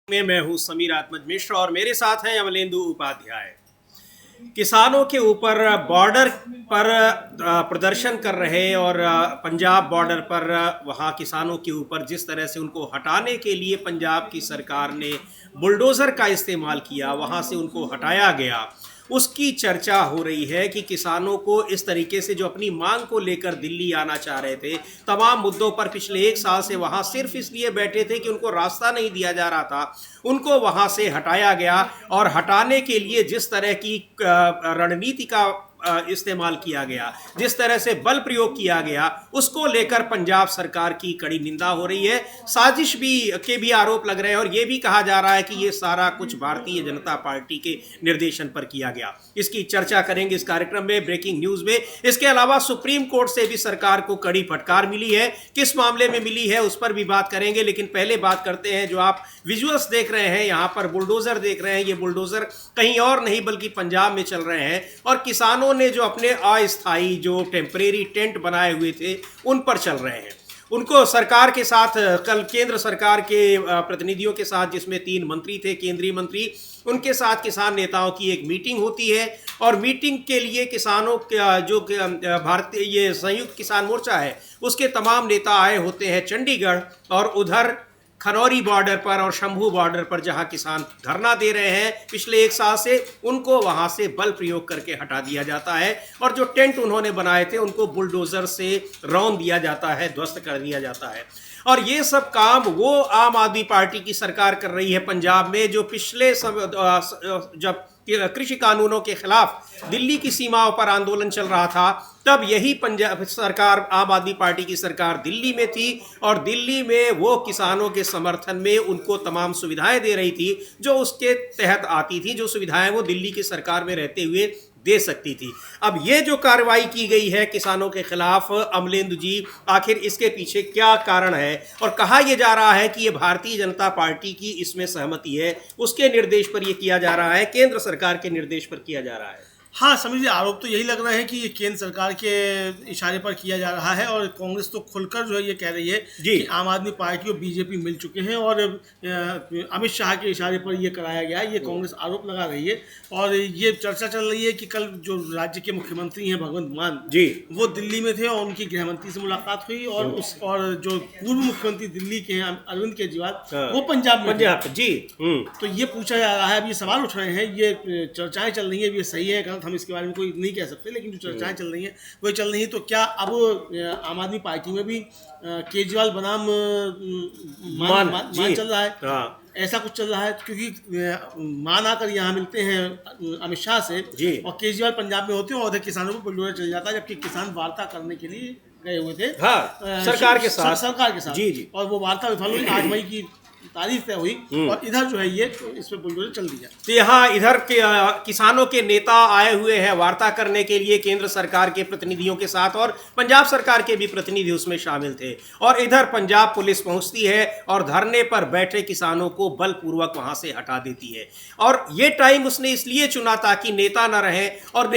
मैं हूं समीर आत्मज मिश्र और मेरे साथ हैं अमलेंदु उपाध्याय। किसानों के ऊपर बॉर्डर पर प्रदर्शन कर रहे और पंजाब बॉर्डर पर वहां किसानों के ऊपर जिस तरह से उनको हटाने के लिए पंजाब की सरकार ने बुलडोज़र का इस्तेमाल किया, वहां से उनको हटाया गया, उसकी चर्चा हो रही है कि किसानों को इस तरीके से जो अपनी मांग को लेकर दिल्ली आना चाह रहे थे, तमाम मुद्दों पर पिछले 1 साल से वहां सिर्फ इसलिए बैठे थे कि उनको रास्ता नहीं दिया जा रहा था, उनको वहां से हटाया गया। और हटाने के लिए जिस तरह की रणनीति का इस्तेमाल किया गया, जिस तरह से बल प्रयोग किया गया, उसको लेकर पंजाब सरकार की कड़ी निंदा हो रही है। साजिश के भी आरोप लग रहे हैं और ये भी कहा जा रहा है कि ये सारा कुछ भारतीय जनता पार्टी के निर्देशन पर किया गया। इसकी चर्चा करेंगे इस कार्यक्रम में, ब्रेकिंग न्यूज में। इसके अलावा सुप्रीम कोर्ट से भी सरकार को कड़ी फटकार मिली है, किस मामले में मिली है उस पर भी बात करेंगे। लेकिन पहले बात करते हैं, जो आप विजुअल्स देख रहे हैं, यहाँ पर बुलडोजर देख रहे हैं, ये बुलडोजर कहीं और नहीं बल्कि पंजाब में चल रहे हैं और किसानों ने जो अपने अस्थायी जो टेम्परेरी टेंट बनाए हुए थे उन पर चल रहे हैं। उनको सरकार के साथ, कल केंद्र सरकार के प्रतिनिधियों के साथ, जिसमें 3 मंत्री थे, केंद्रीय मंत्री, उनके साथ किसान नेताओं की एक मीटिंग होती है और मीटिंग के लिए किसानों का जो भारतीय ये संयुक्त किसान मोर्चा है उसके तमाम नेता आए होते हैं चंडीगढ़। और उधर खनौरी बॉर्डर पर और शंभू बॉर्डर पर जहां किसान धरना दे रहे हैं पिछले 1 साल से, उनको वहां से बल प्रयोग करके हटा दिया जाता है और जो टेंट उन्होंने बनाए थे उनको बुलडोजर से रौंद दिया जाता है, ध्वस्त कर दिया जाता है। और ये सब काम वो आम आदमी पार्टी की सरकार कर रही है पंजाब में, जो पिछले जब कृषि कानूनों के खिलाफ दिल्ली की सीमाओं पर आंदोलन चल रहा था, तब यही पंजाब सरकार, आम आदमी पार्टी की सरकार दिल्ली में थी और दिल्ली में वो किसानों के समर्थन में उनको तमाम सुविधाएं दे रही थी जो उसके तहत आती थी, जो सुविधाएं वो दिल्ली की सरकार में रहते हुए दे सकती थी। अब ये जो कार्रवाई की गई है किसानों के खिलाफ, अमलेंदु जी, आखिर इसके पीछे क्या कारण है? और कहा यह जा रहा है कि ये भारतीय जनता पार्टी की इसमें सहमति है, उसके निर्देश पर यह किया जा रहा है, केंद्र सरकार के निर्देश पर किया जा रहा है। हाँ, समझिए, आरोप तो यही लग रहा है कि ये केंद्र सरकार के इशारे पर किया जा रहा है और कांग्रेस तो खुलकर जो है ये कह रही है कि आम आदमी पार्टी और बीजेपी मिल चुके हैं और अमित शाह के इशारे पर ये कराया गया है, ये कांग्रेस आरोप लगा रही है। और ये चर्चा चल रही है कि कल जो राज्य के मुख्यमंत्री हैं भगवंत मान जी, वो दिल्ली में थे और उनकी गृहमंत्री से मुलाकात हुई और जो पूर्व मुख्यमंत्री दिल्ली के हैं अरविंद केजरीवाल, वो पंजाब में जी। तो ये पूछा जा रहा है, अब ये सवाल उठ रहे हैं, ये चर्चाएं चल रही है, ये सही है, हम इसके बारे में कोई नहीं कह सकते, लेकिन जो चर्चाएं चल रही हैं वो चल रही हैं। तो क्या अब आम आदमी पार्टी में भी केजरीवाल बनाम मान चल रहा है? ऐसा कुछ चल रहा है, क्योंकि मान आकर यहाँ मिलते हैं अमित शाह से और केजरीवाल पंजाब में होते हैं और उधर किसानों को बुलडोजर चल जाता है, जबकि किसान वार्ता करने के लिए गए हुए थे सरकार के साथ जी। और वो वार्ता विफल हुई, 8 मई की तारीफ तय हुई और इधर जो है ये तो इस पर बुलडोजर चल दिया। तो यहाँ इधर के किसानों के नेता आए हुए हैं वार्ता करने के लिए केंद्र सरकार के प्रतिनिधियों के साथ और पंजाब सरकार के भी प्रतिनिधि उसमें शामिल थे। और इधर पंजाब पुलिस पहुंचती है और धरने पर बैठे किसानों को बलपूर्वक वहां से हटा देती है। और ये टाइम उसने इसलिए चुना ताकि नेता न रहे और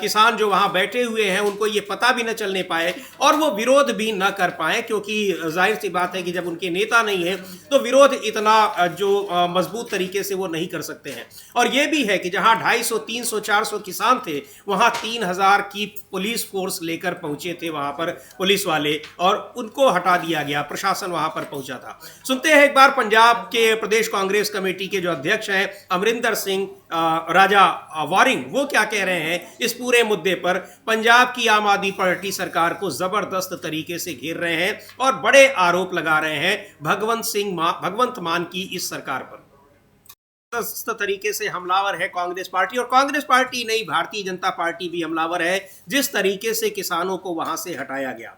किसान जो वहां बैठे हुए हैं उनको ये पता भी न चलने पाए और वो विरोध भी न कर पाए, क्योंकि जाहिर सी बात है कि जब उनके नेता नहीं है तो विरोध इतना जो मजबूत तरीके से वो नहीं कर सकते हैं। और ये भी है कि जहां 250, 300, 400 किसान थे, वहां 3000 की पुलिस फोर्स लेकर पहुंचे थे वहां पर पुलिस वाले और उनको हटा दिया गया, प्रशासन वहां पर पहुंचा था। सुनते हैं एक बार पंजाब के प्रदेश कांग्रेस कमेटी के जो अध्यक्ष हैं अमरिंदर सिंह राजा वारिंग, वो क्या कह रहे हैं इस पूरे मुद्दे पर। पंजाब की आम आदमी पार्टी सरकार को जबरदस्त तरीके से घेर रहे हैं और बड़े आरोप लगा रहे हैं भगवंत मान की इस सरकार पर। जबरदस्त तरीके से हमलावर है कांग्रेस पार्टी, और कांग्रेस पार्टी नहीं, भारतीय जनता पार्टी भी हमलावर है जिस तरीके से किसानों को वहां से हटाया गया।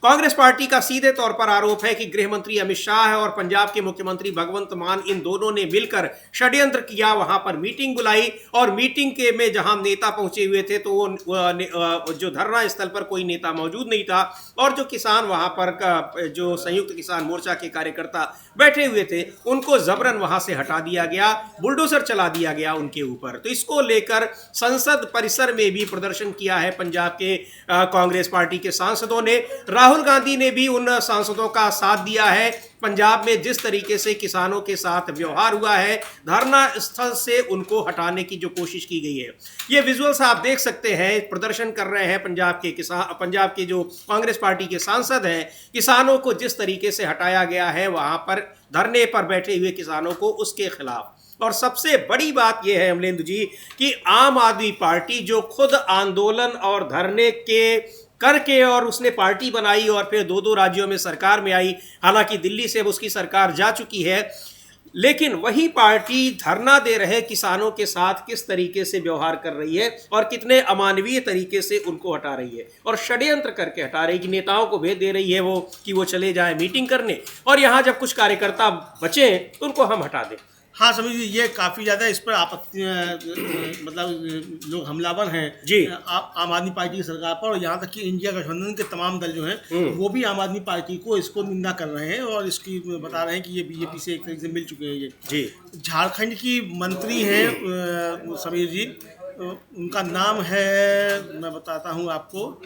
कांग्रेस पार्टी का सीधे तौर पर आरोप है कि गृह मंत्री अमित शाह और पंजाब के मुख्यमंत्री भगवंत मान, इन दोनों ने मिलकर षड्यंत्र किया, वहां पर मीटिंग बुलाई और मीटिंग के में जहां नेता पहुंचे हुए थे तो वो जो धरना स्थल पर कोई नेता मौजूद नहीं था और जो किसान वहां पर जो संयुक्त किसान मोर्चा के कार्यकर्ता बैठे हुए थे उनको जबरन वहां से हटा दिया गया, बुलडोजर चला दिया गया उनके ऊपर। तो इसको लेकर संसद परिसर में भी प्रदर्शन किया है पंजाब के कांग्रेस पार्टी के सांसदों ने। राहुल गांधी ने भी उन सांसदों का साथ दिया है। पंजाब में जिस तरीके से किसानों के साथ व्यवहार हुआ है, धरना स्थल से उनको हटाने की जो कोशिश की गई है, ये विजुअल्स आप देख सकते हैं। प्रदर्शन कर रहे हैं पंजाब के जो कांग्रेस पार्टी के सांसद हैं, किसानों को जिस तरीके से हटाया गया है वहां पर धरने पर बैठे हुए किसानों को, उसके खिलाफ। और सबसे बड़ी बात यह है अमलेंदु जी कि आम आदमी पार्टी जो खुद आंदोलन और धरने के करके और उसने पार्टी बनाई और फिर 2-2 राज्यों में सरकार में आई, हालांकि दिल्ली से अब उसकी सरकार जा चुकी है, लेकिन वही पार्टी धरना दे रहे किसानों के साथ किस तरीके से व्यवहार कर रही है और कितने अमानवीय तरीके से उनको हटा रही है और षड्यंत्र करके हटा रही है कि नेताओं को भेज दे रही है वो कि वो चले जाए मीटिंग करने और यहाँ जब कुछ कार्यकर्ता बचे तो उनको हम हटा दें। हाँ समझिए, ये काफ़ी ज़्यादा इस पर आपत्ति मतलब लोग हमलावर हैं जी आम आदमी पार्टी की सरकार पर, और यहाँ तक कि इंडिया गठबंधन के तमाम दल जो हैं वो भी आम आदमी पार्टी को इसको निंदा कर रहे हैं और इसकी बता रहे हैं कि ये बीजेपी से एक तरीके से मिल चुके हैं। ये जी झारखंड की मंत्री हैं समीर जी, उनका नाम है, मैं बताता हूँ आपको,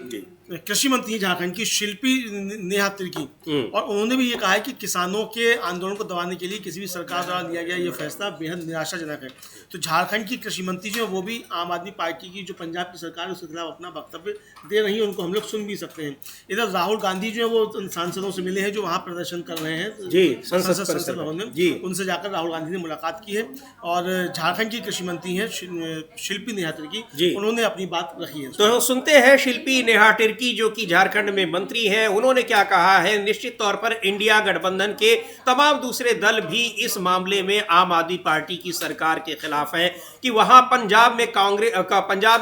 कृषि मंत्री झारखंड की शिल्पी नेहा तिर्की, और उन्होंने भी ये कहा है कि किसानों के आंदोलन को दबाने के लिए किसी भी सरकार द्वारा लिया गया ये फैसला बेहद निराशाजनक है। तो झारखंड की कृषि मंत्री जो है वो भी आम आदमी पार्टी की जो पंजाब की सरकार है उसके खिलाफ अपना वक्तव्य दे रही है, उनको हम लोग सुन भी सकते हैं। इधर राहुल गांधी जो है वो सांसदों से मिले हैं जो वहाँ प्रदर्शन कर रहे हैं जी संसद भवन में जी, उनसे जाकर राहुल गांधी ने मुलाकात की है और झारखंड की कृषि मंत्री हैं शिल्पी नेहा तिर्की, उन्होंने अपनी बात रखी है। तो सुनते हैं शिल्पी नेहा तिर्की जो कि झारखंड में मंत्री हैं, उन्होंने क्या कहा है। निश्चित तौर पर इंडिया गठबंधन के तमाम दूसरे दल भी इस मामले में आम आदमी पार्टी की सरकार के खिलाफ हैं कि वहां पंजाब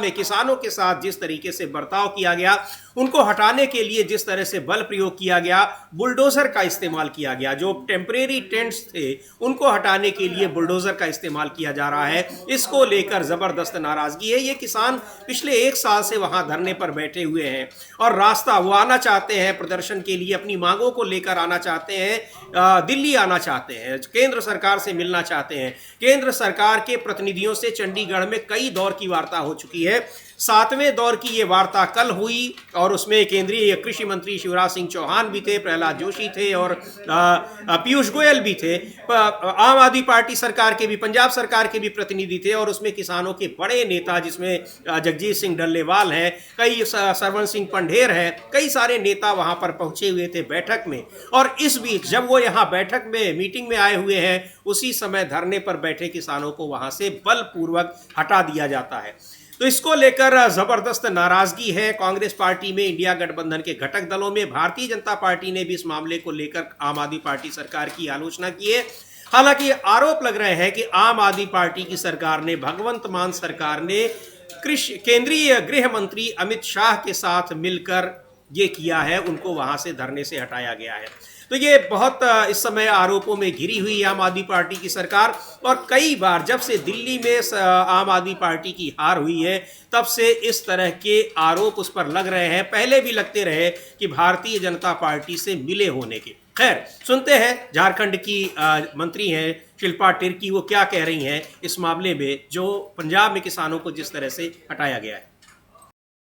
में किसानों के साथ जिस तरीके से बर्ताव किया गया, उनको हटाने के लिए जिस तरह से बल प्रयोग किया गया, बुलडोजर का इस्तेमाल किया गया, जो टेम्परेरी टेंट्स थे उनको हटाने के लिए बुलडोजर का इस्तेमाल किया जा रहा है, इसको लेकर जबरदस्त नाराजगी है। ये किसान पिछले 1 साल से वहां धरने पर बैठे हुए हैं और रास्ता वो आना चाहते हैं प्रदर्शन के लिए, अपनी मांगों को लेकर आना चाहते हैं, दिल्ली आना चाहते हैं, केंद्र सरकार से मिलना चाहते हैं। केंद्र सरकार के प्रतिनिधियों से चंडीगढ़ में कई दौर की वार्ता हो चुकी है। 7वें दौर की ये वार्ता कल हुई और उसमें केंद्रीय कृषि मंत्री शिवराज सिंह चौहान भी थे, प्रहलाद जोशी थे और पीयूष गोयल भी थे। आम आदमी पार्टी सरकार के भी, पंजाब सरकार के भी प्रतिनिधि थे और उसमें किसानों के बड़े नेता जिसमें जगजीत सिंह डल्लेवाल हैं, कई सरवण सिंह पंढेर हैं, कई सारे नेता वहां पर पहुंचे हुए थे बैठक में। और इस बीच जब वो यहाँ बैठक में मीटिंग में आए हुए हैं, उसी समय धरने पर बैठे किसानों को वहां से बलपूर्वक हटा दिया जाता है। तो इसको लेकर जबरदस्त नाराजगी है कांग्रेस पार्टी में, इंडिया गठबंधन के घटक दलों में। भारतीय जनता पार्टी ने भी इस मामले को लेकर आम आदमी पार्टी सरकार की आलोचना की है। हालांकि आरोप लग रहे हैं कि आम आदमी पार्टी की सरकार ने, भगवंत मान सरकार ने केंद्रीय गृह मंत्री अमित शाह के साथ मिलकर ये किया है, उनको वहां से धरने से हटाया गया है। तो ये बहुत इस समय आरोपों में घिरी हुई है आम आदमी पार्टी की सरकार। और कई बार जब से दिल्ली में आम आदमी पार्टी की हार हुई है, तब से इस तरह के आरोप उस पर लग रहे हैं, पहले भी लगते रहे कि भारतीय जनता पार्टी से मिले होने के। खैर, सुनते हैं झारखंड की मंत्री हैं शिल्पा तिर्की, वो क्या कह रही हैं इस मामले में जो पंजाब में किसानों को जिस तरह से हटाया गया है।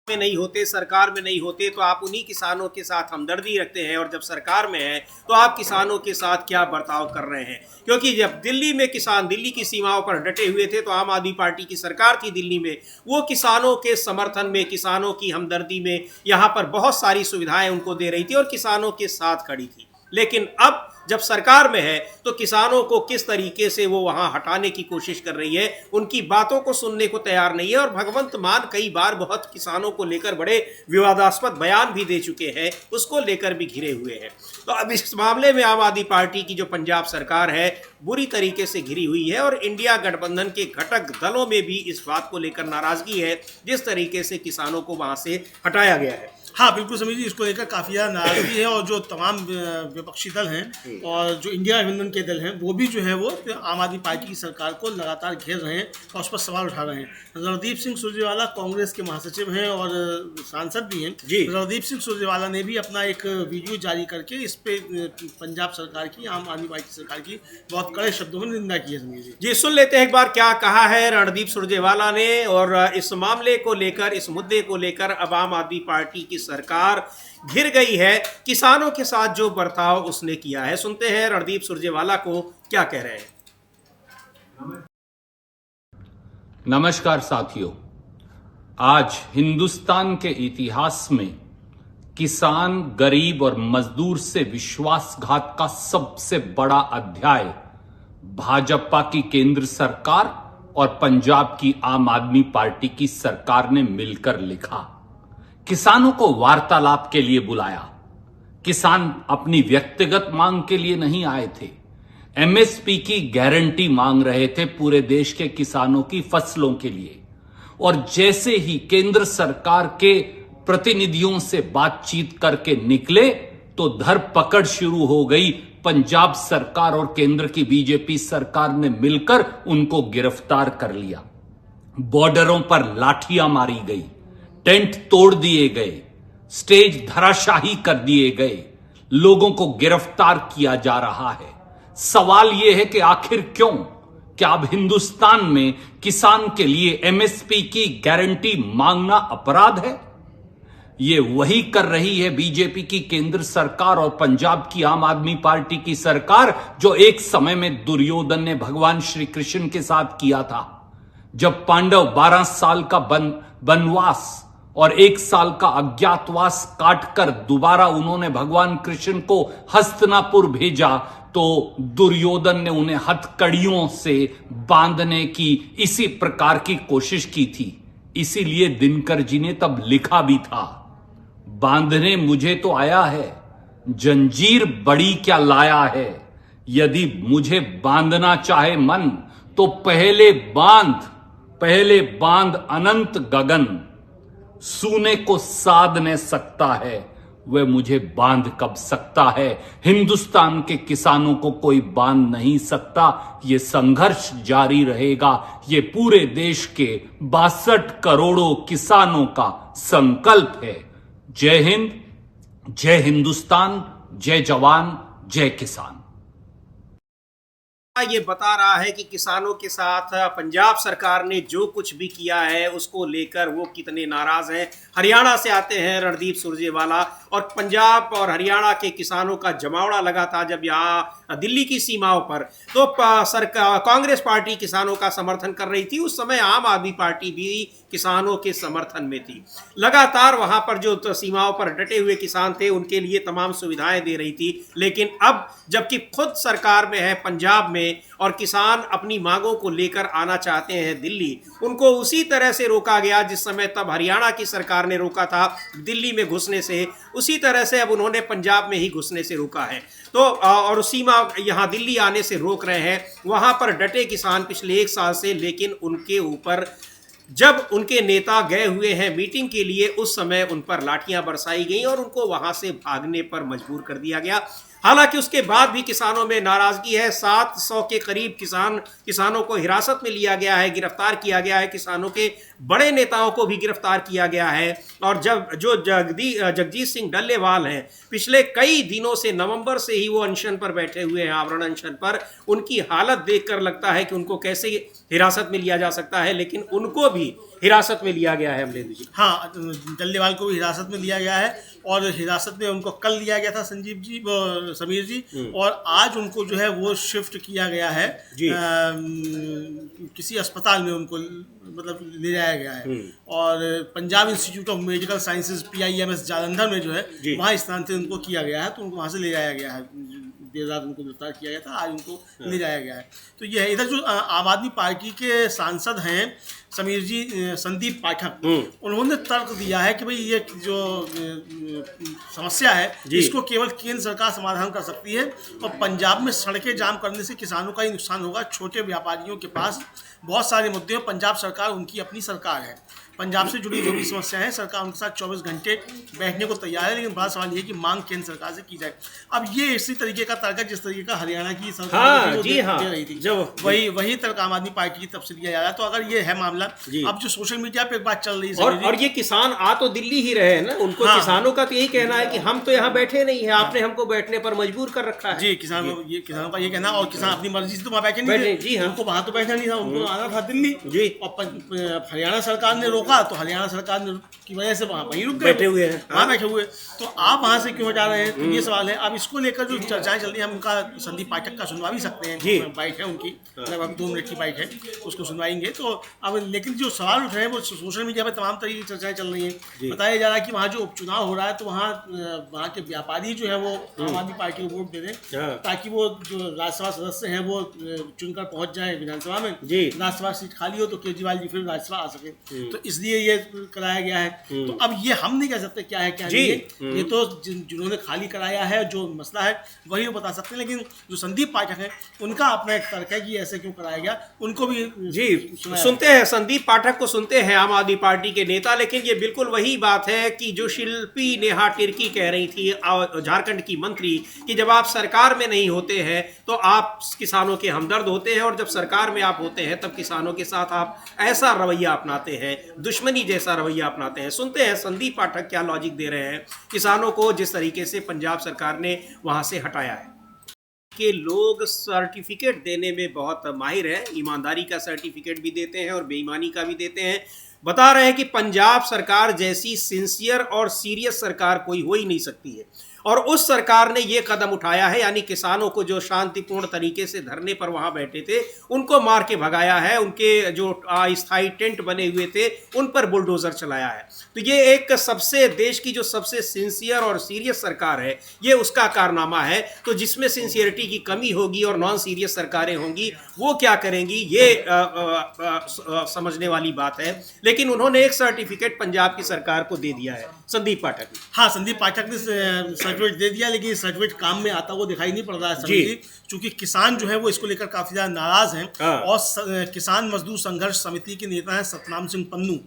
में नहीं होते, सरकार में नहीं होते तो आप उन्हीं किसानों के साथ हमदर्दी रखते हैं, और जब सरकार में है तो आप किसानों के साथ क्या बर्ताव कर रहे हैं। क्योंकि जब दिल्ली में किसान दिल्ली की सीमाओं पर डटे हुए थे तो आम आदमी पार्टी की सरकार थी दिल्ली में, वो किसानों के समर्थन में, किसानों की हमदर्दी में यहाँ पर बहुत सारी सुविधाएं उनको दे रही थी और किसानों के साथ खड़ी थी। लेकिन अब जब सरकार में है तो किसानों को किस तरीके से वो वहां हटाने की कोशिश कर रही है, उनकी बातों को सुनने को तैयार नहीं है। और भगवंत मान कई बार बहुत किसानों को लेकर बड़े विवादास्पद बयान भी दे चुके हैं, उसको लेकर भी घिरे हुए हैं। तो अब इस मामले में आम आदमी पार्टी की जो पंजाब सरकार है बुरी तरीके से घिरी हुई है और इंडिया गठबंधन के घटक दलों में भी इस बात को लेकर नाराजगी है जिस तरीके से किसानों को वहां से हटाया गया है। हाँ बिल्कुल समझिए, इसको लेकर काफ़ी ज़्यादा नाराजगी है और जो तमाम विपक्षी दल हैं और जो इंडिया गठबंधन के दल हैं वो भी जो है वो आम आदमी पार्टी की सरकार को लगातार घेर रहे हैं और उस पर सवाल उठा रहे हैं। रणदीप सिंह सुरजेवाला कांग्रेस के महासचिव हैं और सांसद भी हैं। रणदीप सिंह सुरजेवाला ने भी अपना एक वीडियो जारी करके इस पे पंजाब सरकार की, आम आदमी पार्टी सरकार की बहुत कड़े शब्दों में निंदा की है। जी सुन लेते हैं एक बार क्या कहा है रणदीप सुरजेवाला ने। और इस मामले को लेकर, इस मुद्दे को लेकर अब आम आदमी पार्टी की सरकार घिर गई है, किसानों के साथ जो बर्ताव उसने किया है। सुनते हैं रणदीप सुरजेवाला को क्या कह रहे हैं। नमस्कार साथियों, आज हिंदुस्तान के इतिहास में किसान, गरीब और मजदूर से विश्वासघात का सबसे बड़ा अध्याय भाजपा की केंद्र सरकार और पंजाब की आम आदमी पार्टी की सरकार ने मिलकर लिखा। किसानों को वार्तालाप के लिए बुलाया। किसान अपनी व्यक्तिगत मांग के लिए नहीं आए थे, एमएसपी की गारंटी मांग रहे थे पूरे देश के किसानों की फसलों के लिए। और जैसे ही केंद्र सरकार के प्रतिनिधियों से बातचीत करके निकले तो धरपकड़ शुरू हो गई। पंजाब सरकार और केंद्र की बीजेपी सरकार ने मिलकर उनको गिरफ्तार कर लिया। बॉर्डरों पर लाठियां मारी गई, टेंट तोड़ दिए गए, स्टेज धराशाही कर दिए गए, लोगों को गिरफ्तार किया जा रहा है। सवाल यह है कि आखिर क्यों? क्या अब हिंदुस्तान में किसान के लिए एमएसपी की गारंटी मांगना अपराध है? ये वही कर रही है बीजेपी की केंद्र सरकार और पंजाब की आम आदमी पार्टी की सरकार, जो एक समय में दुर्योधन ने भगवान श्री कृष्ण के साथ किया था। जब पांडव 12 साल का वनवास और 1 साल का अज्ञातवास काटकर दोबारा उन्होंने भगवान कृष्ण को हस्तिनापुर भेजा, तो दुर्योधन ने उन्हें हथकड़ियों से बांधने की इसी प्रकार की कोशिश की थी। इसीलिए दिनकर जी ने तब लिखा भी था, बांधने मुझे तो आया है, जंजीर बड़ी क्या लाया है। यदि मुझे बांधना चाहे मन तो पहले बांध अनंत गगन। सूने को साध न सकता है, वह मुझे बांध कब सकता है। हिंदुस्तान के किसानों को कोई बांध नहीं सकता। यह संघर्ष जारी रहेगा। यह पूरे देश के 62 करोड़ों किसानों का संकल्प है। जय हिंद, जय हिंदुस्तान, जय जवान, जय किसान। ये बता रहा है कि किसानों के साथ पंजाब सरकार ने जो कुछ भी किया है उसको लेकर वो कितने नाराज हैं। हरियाणा से आते हैं रणदीप सुरजेवाला, और पंजाब और हरियाणा के किसानों का जमावड़ा लगा था जब यहाँ दिल्ली की सीमाओं पर, तो सरकार कांग्रेस पार्टी किसानों का समर्थन कर रही थी। उस समय आम आदमी पार्टी भी किसानों के समर्थन में थी। लगातार वहां पर जो सीमाओं पर डटे हुए किसान थे उनके लिए तमाम सुविधाएं दे रही थी। लेकिन अब जबकि खुद सरकार में है पंजाब में और किसान अपनी मांगों को लेकर आना चाहते हैं दिल्ली, उनको उसी तरह से रोका गया जिस समय तब हरियाणा की सरकार ने रोका था दिल्ली में घुसने से, उसी तरह से अब उन्होंने पंजाब में ही घुसने से रोका है। तो और सीमा यहाँ दिल्ली आने से रोक रहे हैं। वहां पर डटे किसान पिछले 1 साल से, लेकिन उनके ऊपर जब उनके नेता गए हुए हैं मीटिंग के लिए उस समय उन पर लाठियां बरसाई गई और उनको वहां से भागने पर मजबूर कर दिया गया। हालांकि उसके बाद भी किसानों में नाराजगी है। 700 के करीब किसानों को हिरासत में लिया गया है, गिरफ्तार किया गया है। किसानों के बड़े नेताओं को भी गिरफ्तार किया गया है। और जब जो जगजीत सिंह डल्लेवाल हैं, पिछले कई दिनों से, नवंबर से ही वो अनशन पर बैठे हुए हैं, आवरण अनशन पर। उनकी हालत देखकर लगता है कि उनको कैसे हिरासत में लिया जा सकता है, लेकिन उनको भी हिरासत में लिया गया है। अमलेंदु जी, हाँ, डल्लेवाल को भी हिरासत में लिया गया है और हिरासत में उनको कल लिया गया था समीर जी, और आज उनको जो है वो शिफ्ट किया गया है किसी अस्पताल में, उनको मतलब ले जाया गया है। और Punjab institute of medical sciences PIMS Jalandhar में जो है वहाँ स्थानांतरित उनको किया गया है। तो उनको वहाँ से ले जाया गया है। देर रात उनको गिरफ्तार किया गया था, आज उनको ले जाया गया है। तो यह है। इधर जो आम आदमी पार्टी के सांसद हैं समीर जी, संदीप पाठक, उन्होंने तर्क दिया है कि भाई ये जो समस्या है इसको केवल केंद्र सरकार समाधान कर सकती है और पंजाब में सड़कें जाम करने से किसानों का ही नुकसान होगा। छोटे व्यापारियों के पास बहुत सारे मुद्दे हैं। पंजाब सरकार उनकी अपनी सरकार है। पंजाब से जुड़ी जो भी समस्या है सरकार उनके साथ 24 घंटे बैठने को तैयार है। लेकिन बड़ा सवाल ये है कि मांग केंद्र सरकार से की जाए। अब ये इसी तरीके का तर्क है जिस तरीके का हरियाणा की सरकार दे रही थी, वही तर्क आम आदमी पार्टी की तरफ से दिया जा रहा है। तो अगर ये है मामला, अब जो सोशल मीडिया पे एक बात चल रही है, और ये किसान आ तो दिल्ली ही रहे हैं ना, उनको किसानों का तो यही कहना है कि हम तो यहाँ बैठे नहीं है, आपने हमको बैठने पर मजबूर कर रखा है। जी, किसानों का ये कहना, और किसान अपनी मर्जी से तो वहाँ बैठे नहीं थे। जी, हमको वहाँ तो बैठना नहीं था, उनको आना था दिल्ली। जी, और हरियाणा सरकार ने रोका रोका तो हरियाणा सरकार की वजह से वहीं रुक गए, बैठे हुए हैं, वहाँ बैठे हुए। तो आप वहाँ से क्यों हटा रहे हैं, तो ये सवाल है। अब इसको लेकर जो चर्चाएं चल रही हैं, हम उनका संदीप पाठक का सुनवा भी सकते हैं, बाइट है उनकी, लगभग 2 मिनट की बाइट है, उसको सुनवाएंगे। तो अब लेकिन जो सवाल उठ रहे हैं वो सोशल मीडिया पर तमाम तरह की चर्चाएं चल रही हैं। बताया जा रहा है कि वहाँ जो उपचुनाव हो रहा है तो वहाँ के व्यापारी जो है वो आम आदमी पार्टी को वोट दे दें, ताकि वो जो राज्यसभा सदस्य हैं वो चुनकर पहुंच जाए विधानसभा में, राज्यसभा सीट खाली हो तो केजरीवाल जी फिर राज्यसभा आ सके, तो इसलिए ये कराया गया है। तो अब ये हम नहीं कह सकते क्या है क्या नहीं है, ये तो जिन्होंने खाली कराया है, जो मसला है वही वो बता सकते हैं। लेकिन जो संदीप पाठक है उनका अपना एक तर्क है कि ऐसे क्यों कराया गया, उनको भी सुनते हैं, संदीप पाठक को सुनते हैं, आम आदमी पार्टी के नेता। लेकिन ये बिल्कुल वही बात है कि जो शिल्पी नेहा टिर्की कह रही थी, झारखंड की मंत्री, कि जब आप सरकार में नहीं होते हैं तो आप किसानों के हमदर्द होते हैं, और जब सरकार में आप होते हैं तब किसानों के साथ आप ऐसा रवैया अपनाते हैं, दुश्मनी जैसा रवैया अपनाते हैं। सुनते हैं संदीप पाठक क्या लॉजिक दे रहे हैं किसानों को, जिस तरीके से पंजाब सरकार ने वहां से हटाया है। कि लोग सर्टिफिकेट देने में बहुत माहिर है, ईमानदारी का सर्टिफिकेट भी देते हैं और बेईमानी का भी देते हैं। बता रहे हैं कि पंजाब सरकार जैसी सिंसियर और सीरियस सरकार कोई हो ही नहीं सकती है, और उस सरकार ने ये कदम उठाया है, यानी किसानों को जो शांतिपूर्ण तरीके से धरने पर वहां बैठे थे उनको मार के भगाया है, उनके जो अस्थायी टेंट बने हुए थे उन पर बुलडोजर चलाया है। तो ये एक सबसे देश की जो सबसे सिंसियर और सीरियस सरकार है, ये उसका कारनामा है। तो जिसमें सिंसियरिटी की कमी होगी और नॉन सीरियस सरकारें होंगी वो क्या करेंगी, ये समझने वाली बात है। लेकिन उन्होंने एक सर्टिफिकेट पंजाब की सरकार को दे दिया है संदीप पाठक ने। हाँ, संदीप पाठक ने सर्टिफिकेट दे दिया, लेकिन सर्टिफिकेट काम में आता वो दिखाई नहीं पड़ रहा है क्योंकि किसान जो है वो इसको लेकर काफी ज्यादा नाराज हैं। और किसान मजदूर संघर्ष समिति के नेता हैं सतनाम सिंह पन्नू,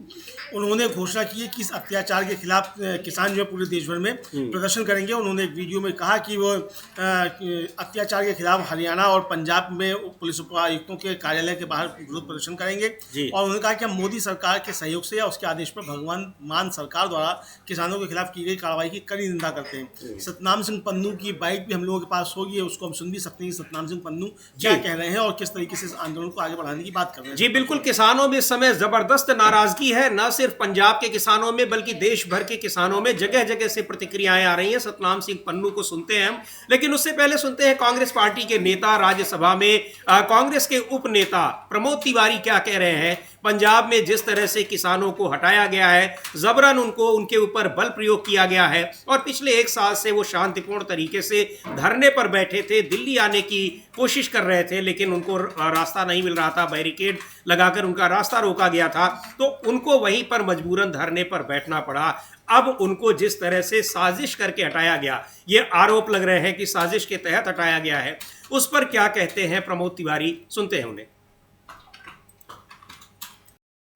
उन्होंने घोषणा की है कि इस अत्याचार के खिलाफ किसान जो है पूरे देश भर में प्रदर्शन करेंगे। उन्होंने एक वीडियो में कहा कि वो अत्याचार के खिलाफ हरियाणा और पंजाब में पुलिस उपायुक्तों के कार्यालय के बाहर विरोध प्रदर्शन करेंगे। और उन्होंने कहा कि हम मोदी सरकार के सहयोग से या उसके आदेश पर भगवान मान सरकार द्वारा किसानों के खिलाफ की गई कार्रवाई की कड़ी निंदा करते हैं। सतनाम सिंह पन्नू की बाइट भी हम लोगों के पास होगी, उसको हम सुन भी सकते हैं सतनाम सिंह पन्नू क्या कह रहे हैं और किस तरीके से इस आंदोलन को आगे बढ़ाने की बात कर रहे हैं। जी बिल्कुल, किसानों में इस समय जबरदस्त नाराजगी है, न सिर्फ पंजाब के किसानों में बल्कि देश भर के किसानों में जगह जगह से प्रतिक्रियाएं आ रही हैं। सतनाम सिंह पन्नू को सुनते हैं हम, लेकिन उससे पहले सुनते हैं कांग्रेस पार्टी के नेता, राज्यसभा में कांग्रेस के उप नेता प्रमोद तिवारी क्या कह रहे हैं। पंजाब में जिस तरह से किसानों को हटाया गया है, जबरन उनके ऊपर बल प्रयोग किया गया है, और पिछले 1 साल से वो शांतिपूर्ण तरीके से धरने पर बैठे थे, दिल्ली आने की कोशिश कर रहे थे, लेकिन उनको रास्ता नहीं मिल रहा था, बैरिकेड लगाकर उनका रास्ता रोका गया था, तो उनको वहीं पर मजबूरन धरने पर बैठना पड़ा। अब उनको जिस तरह से साजिश करके हटाया गया, ये आरोप लग रहे हैं कि साजिश के तहत हटाया गया है, उस पर क्या कहते हैं प्रमोद तिवारी, सुनते हैं उन्हें।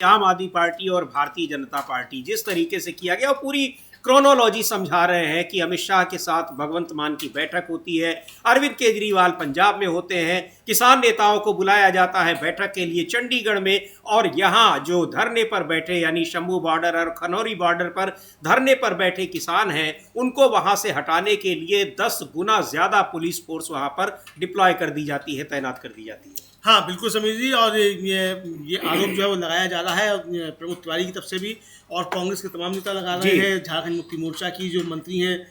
आम आदमी पार्टी और भारतीय जनता पार्टी जिस तरीके से किया गया, और पूरी क्रोनोलॉजी समझा रहे हैं कि अमित शाह के साथ भगवंत मान की बैठक होती है, अरविंद केजरीवाल पंजाब में होते हैं, किसान नेताओं को बुलाया जाता है बैठक के लिए चंडीगढ़ में, और यहाँ जो धरने पर बैठे यानी शंभू बॉर्डर और खनौरी बॉर्डर पर धरने पर बैठे किसान हैं, उनको वहाँ से हटाने के लिए 10 गुना ज़्यादा पुलिस फोर्स वहाँ पर डिप्लॉय कर दी जाती है, तैनात कर दी जाती है। हाँ बिल्कुल समीर जी, और ये आरोप जो है वो लगाया जा रहा है प्रमोद तिवारी की तरफ से भी, और कांग्रेस के तमाम नेता लगा रहे हैं। झारखंड मुक्ति मोर्चा की जो मंत्री हैं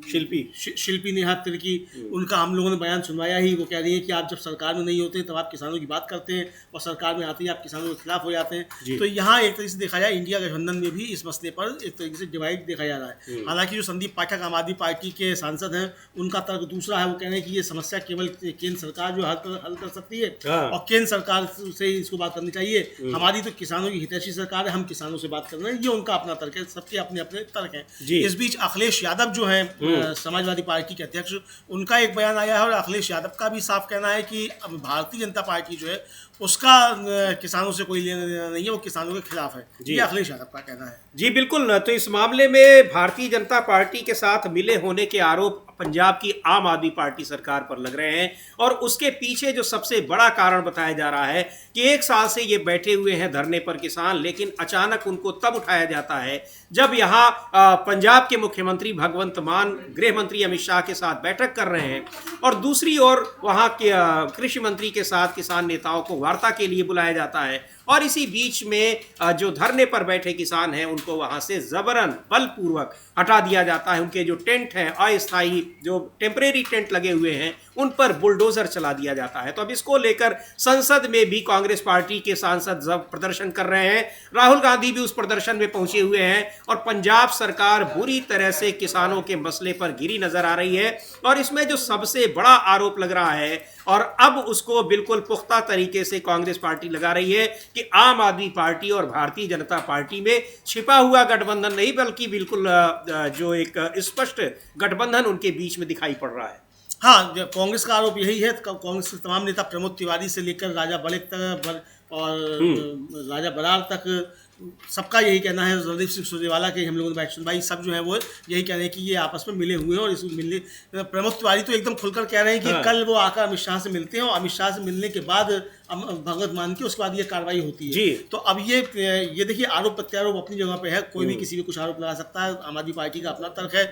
शिल्पी नेहा टिर्की, उनका हम लोगों ने बयान सुनवाया ही। वो कह रही है कि आप जब सरकार में नहीं होते तब आप किसानों की बात करते हैं, और सरकार में आते ही आप किसानों के खिलाफ हो जाते हैं। तो यहाँ एक तरीके से देखा जाए, इंडिया गठबंधन में भी इस मसले पर एक तरीके से डिवाइड देखा जा रहा है। हालांकि जो संदीप पाठक आम आदमी पार्टी के सांसद हैं, उनका तर्क दूसरा है। वो कह रहे हैं कि ये समस्या केवल केंद्र सरकार जो हल कर सकती है, और केंद्र सरकार से इसको बात करनी चाहिए। हमारी तो किसानों की हितैषी सरकार है, हम किसानों से बात कर रहे हैं। ये उनका अपना तर्क है, सबके अपने अपने तर्क हैं। इस बीच अखिलेश यादव जो है समाजवादी पार्टी के अध्यक्ष, उनका एक बयान आया है, और अखिलेश यादव का भी साफ कहना है कि भारतीय जनता पार्टी जो है उसका किसानों से कोई लेना देना नहीं है, वो किसानों के खिलाफ है। ये अखिलेश यादव का कहना है। जी बिल्कुल, तो इस मामले में भारतीय जनता पार्टी के साथ मिले होने के आरोप पंजाब की आम आदमी पार्टी सरकार पर लग रहे हैं। और उसके पीछे जो सबसे बड़ा कारण बताया जा रहा है कि 1 साल से ये बैठे हुए हैं धरने पर किसान, लेकिन अचानक उनको तब उठाया जाता है जब यहाँ पंजाब के मुख्यमंत्री भगवंत मान गृह मंत्री अमित शाह के साथ बैठक कर रहे हैं और दूसरी ओर वहाँ के कृषि मंत्री के साथ किसान नेताओं को वार्ता के लिए बुलाया जाता है। और इसी बीच में जो धरने पर बैठे किसान हैं उनको वहां से जबरन बलपूर्वक हटा दिया जाता है। उनके जो टेंट हैं, अस्थायी जो टेम्परेरी टेंट लगे हुए हैं, उन पर बुलडोजर चला दिया जाता है। तो अब इसको लेकर संसद में भी कांग्रेस पार्टी के सांसद जब प्रदर्शन कर रहे हैं, राहुल गांधी भी उस प्रदर्शन में पहुंचे हुए हैं और पंजाब सरकार बुरी तरह से किसानों के मसले पर गिरी नजर आ रही है। और इसमें जो सबसे बड़ा आरोप लग रहा है और अब उसको बिल्कुल पुख्ता तरीके से कांग्रेस पार्टी लगा रही है कि आम आदमी पार्टी और भारतीय जनता पार्टी में छिपा हुआ गठबंधन नहीं बल्कि बिल्कुल जो एक स्पष्ट गठबंधन उनके बीच में दिखाई पड़ रहा है। हाँ, कांग्रेस का आरोप यही है। कांग्रेस के तमाम नेता प्रमोद तिवारी से लेकर राजा बड़ेक तक और राजा बरार तक सबका यही कहना है, रणदीप सिंह सुरजेवाला के हम लोगों ने बैठ सुनवाई, सब जो है वो यही कह रहे हैं कि ये आपस में मिले हुए हैं। और इस मिलने प्रमोद तिवारी तो एकदम खुलकर कह रहे हैं कि कल वो आकर अमित शाह से मिलते हैं और अमित शाह से मिलने के बाद भगवत मान के उसके बाद ये कार्रवाई होती है। तो अब ये देखिए, आरोप प्रत्यारोप अपनी जगह पे है, कोई भी किसी भी कुछ आरोप लगा सकता है। आम आदमी पार्टी का अपना तर्क है,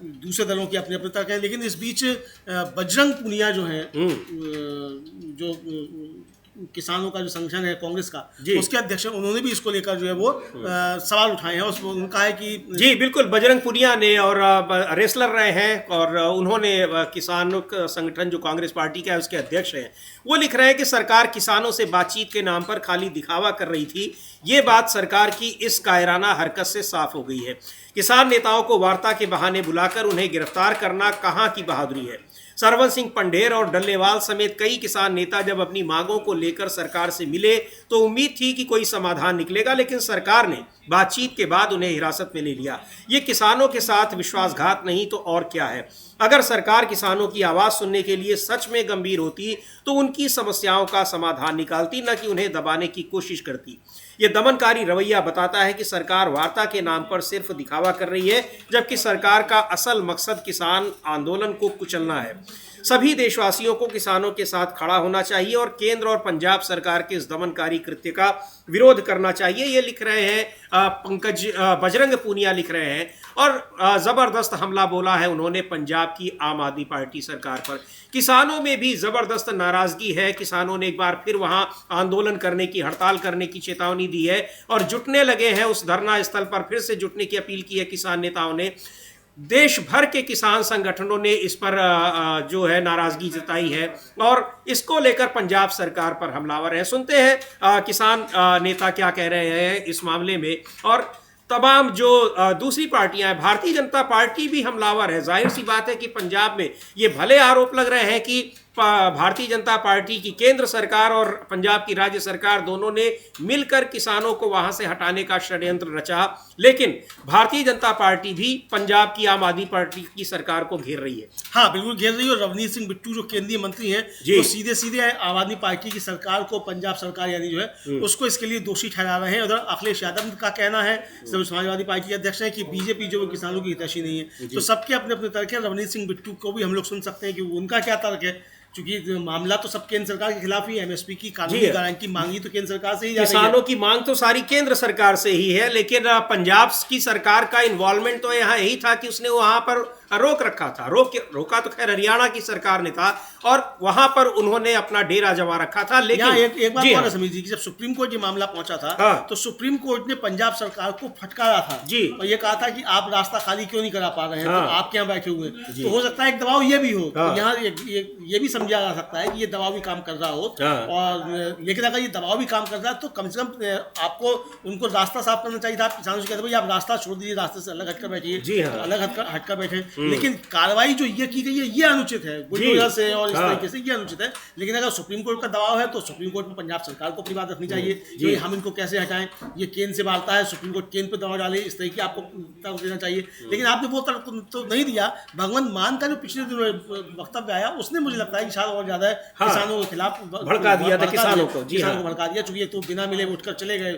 दूसरे दलों की अपने अपने तर्क है, लेकिन इस बीच बजरंग पुनिया जो है, जो किसानों का जो संगठन है कांग्रेस का, उसके अध्यक्ष, उन्होंने भी इसको लेकर जो है वो सवाल उठाए हैं। उसमें उनका है कि जी बिल्कुल, बजरंग पुनिया ने और रेसलर रहे हैं और उन्होंने किसानों का संगठन जो कांग्रेस पार्टी का है उसके अध्यक्ष हैं, वो लिख रहे हैं कि सरकार किसानों से बातचीत के नाम पर खाली दिखावा कर रही थी। ये बात सरकार की इस कायराना हरकत से साफ हो गई है। किसान नेताओं को वार्ता के बहाने बुलाकर उन्हें गिरफ्तार करना कहाँ की बहादुरी है। सरवन सिंह पंढेर और डल्लेवाल समेत कई किसान नेता जब अपनी मांगों को लेकर सरकार से मिले तो उम्मीद थी कि कोई समाधान निकलेगा, लेकिन सरकार ने बातचीत के बाद उन्हें हिरासत में ले लिया। ये किसानों के साथ विश्वासघात नहीं तो और क्या है। अगर सरकार किसानों की आवाज़ सुनने के लिए सच में गंभीर होती तो उनकी समस्याओं का समाधान निकालती, न कि उन्हें दबाने की कोशिश करती। ये दमनकारी रवैया बताता है कि सरकार वार्ता के नाम पर सिर्फ दिखावा कर रही है, जबकि सरकार का असल मकसद किसान आंदोलन को कुचलना है। सभी देशवासियों को किसानों के साथ खड़ा होना चाहिए और केंद्र और पंजाब सरकार के इस दमनकारी कृत्य का विरोध करना चाहिए। ये लिख रहे हैं बजरंग पूनिया लिख रहे हैं और ज़बरदस्त हमला बोला है उन्होंने पंजाब की आम आदमी पार्टी सरकार पर। किसानों में भी ज़बरदस्त नाराज़गी है। किसानों ने एक बार फिर वहां आंदोलन करने की, हड़ताल करने की चेतावनी दी है और जुटने लगे हैं। उस धरना स्थल पर फिर से जुटने की अपील की है किसान नेताओं ने। देश भर के किसान संगठनों ने इस पर जो है नाराजगी जताई है और इसको लेकर पंजाब सरकार पर हमलावर है। सुनते हैं किसान नेता क्या कह रहे हैं इस मामले में। और तमाम जो दूसरी पार्टियां हैं, भारतीय जनता पार्टी भी हमलावर है। जाहिर सी बात है कि पंजाब में ये भले आरोप लग रहे हैं कि भारतीय जनता पार्टी की केंद्र सरकार और पंजाब की राज्य सरकार दोनों ने मिलकर किसानों को वहां से हटाने का षड्यंत्र रचा, लेकिन भारतीय जनता पार्टी भी पंजाब की आम आदमी पार्टी की सरकार को घेर रही है। हाँ, बिल्कुल घेर रही है। और रवनीत सिंह बिट्टू जो केंद्रीय मंत्री हैं, वो सीधे सीधे आम आदमी पार्टी की सरकार को, पंजाब सरकार यानी जो है उसको इसके लिए दोषी ठहरा रहे हैं। उधर अखिलेश यादव का कहना है, समाजवादी पार्टी के अध्यक्ष हैं, कि बीजेपी जो किसानों की हितैषी नहीं है। तो सबके अपने अपने तर्क है। रवनीत सिंह बिट्टू को भी हम लोग सुन सकते हैं कि उनका क्या तर्क है, क्योंकि मामला तो सब केंद्र सरकार के खिलाफ ही। एमएसपी की कानूनी गारंटी मांगी तो केंद्र सरकार से ही, किसानों की मांग तो सारी केंद्र सरकार से ही है, लेकिन पंजाब की सरकार का इन्वॉल्वमेंट तो यहाँ यही था कि उसने वहां पर रोक रखा था। रोका तो खैर हरियाणा की सरकार ने था और वहां पर उन्होंने अपना डेरा जमा रखा था। लेकिन एक बात और समझिए कि जब सुप्रीम कोर्ट ये मामला पहुंचा था तो सुप्रीम कोर्ट ने पंजाब सरकार को फटकारा था और ये कहा था कि आप रास्ता खाली क्यों नहीं करा पा रहे हैं, तो आप यहाँ बैठे हुए। तो हो सकता है एक दबाव ये भी हो, तो यहाँ ये भी समझा जा सकता है कि ये दबाव भी काम कर रहा हो। और लेकिन अगर ये दबाव भी काम कर रहा है तो कम से कम आपको उनको रास्ता साफ करना चाहिए था। आप किसानों से कहते भाई आप रास्ता छोड़ दीजिए, रास्ते से अलग हटकर बैठिए, अलग हटकर बैठे। लेकिन कार्रवाई जो ये की गई है ये अनुचित है, बुलडोजर से और इस तरीके से ये अनुचित है। लेकिन अगर सुप्रीम कोर्ट का दबाव है तो सुप्रीम कोर्ट में पंजाब सरकार को अपनी बात रखनी चाहिए कि हम इनको कैसे हटाएं। ये केंद्र से वार्ता है, सुप्रीम कोर्ट केंद्र पर दबाव डाले, इस तरीके आपको तर्क देना चाहिए। लेकिन आपने वो तर्क तो नहीं दिया। भगवंत मान का जो पिछले दिनों वक्तव्य आया उसने मुझे लगता है कि शायद और ज्यादा किसानों के खिलाफ भड़का दिया था, किसानों को भड़का दिया। चूंकि तो बिना मिले उठकर चले गए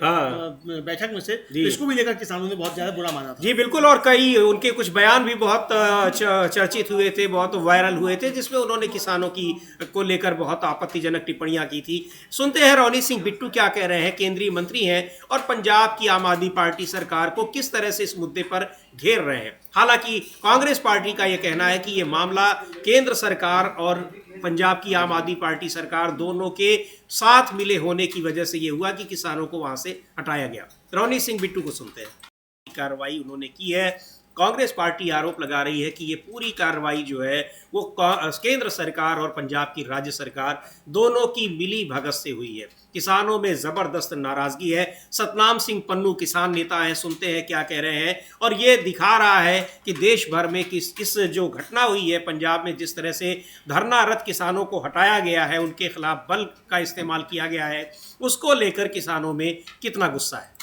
बैठक में से, तो इसको भी लेकर किसानों ने बहुत ज्यादा बुरा माना था। जी बिल्कुल, और कई उनके कुछ बयान भी बहुत चर्चित हुए थे, बहुत वायरल हुए थे, जिसमें उन्होंने किसानों की को लेकर बहुत आपत्तिजनक टिप्पणियां की थी। सुनते हैं रोनी सिंह बिट्टू क्या कह रहे हैं, केंद्रीय मंत्री हैं और पंजाब की आम आदमी पार्टी सरकार को किस तरह से इस मुद्दे पर घेर रहे हैं। हालांकि कांग्रेस पार्टी का यह कहना है कि यह मामला केंद्र सरकार और पंजाब की आम आदमी पार्टी सरकार दोनों के साथ मिले होने की वजह से यह हुआ कि किसानों को वहां से हटाया गया। रोनी सिंह बिट्टू को सुनते हैं। कार्रवाई उन्होंने की है। कांग्रेस पार्टी आरोप लगा रही है कि ये पूरी कार्रवाई जो है वो केंद्र सरकार और पंजाब की राज्य सरकार दोनों की मिली भगत से हुई है। किसानों में जबरदस्त नाराजगी है। सतनाम सिंह पन्नू किसान नेता हैं, सुनते हैं क्या कह रहे हैं। और ये दिखा रहा है कि देश भर में किस जो घटना हुई है पंजाब में, जिस तरह से धरनारत किसानों को हटाया गया है, उनके खिलाफ बल का इस्तेमाल किया गया है, उसको लेकर किसानों में कितना गुस्सा है।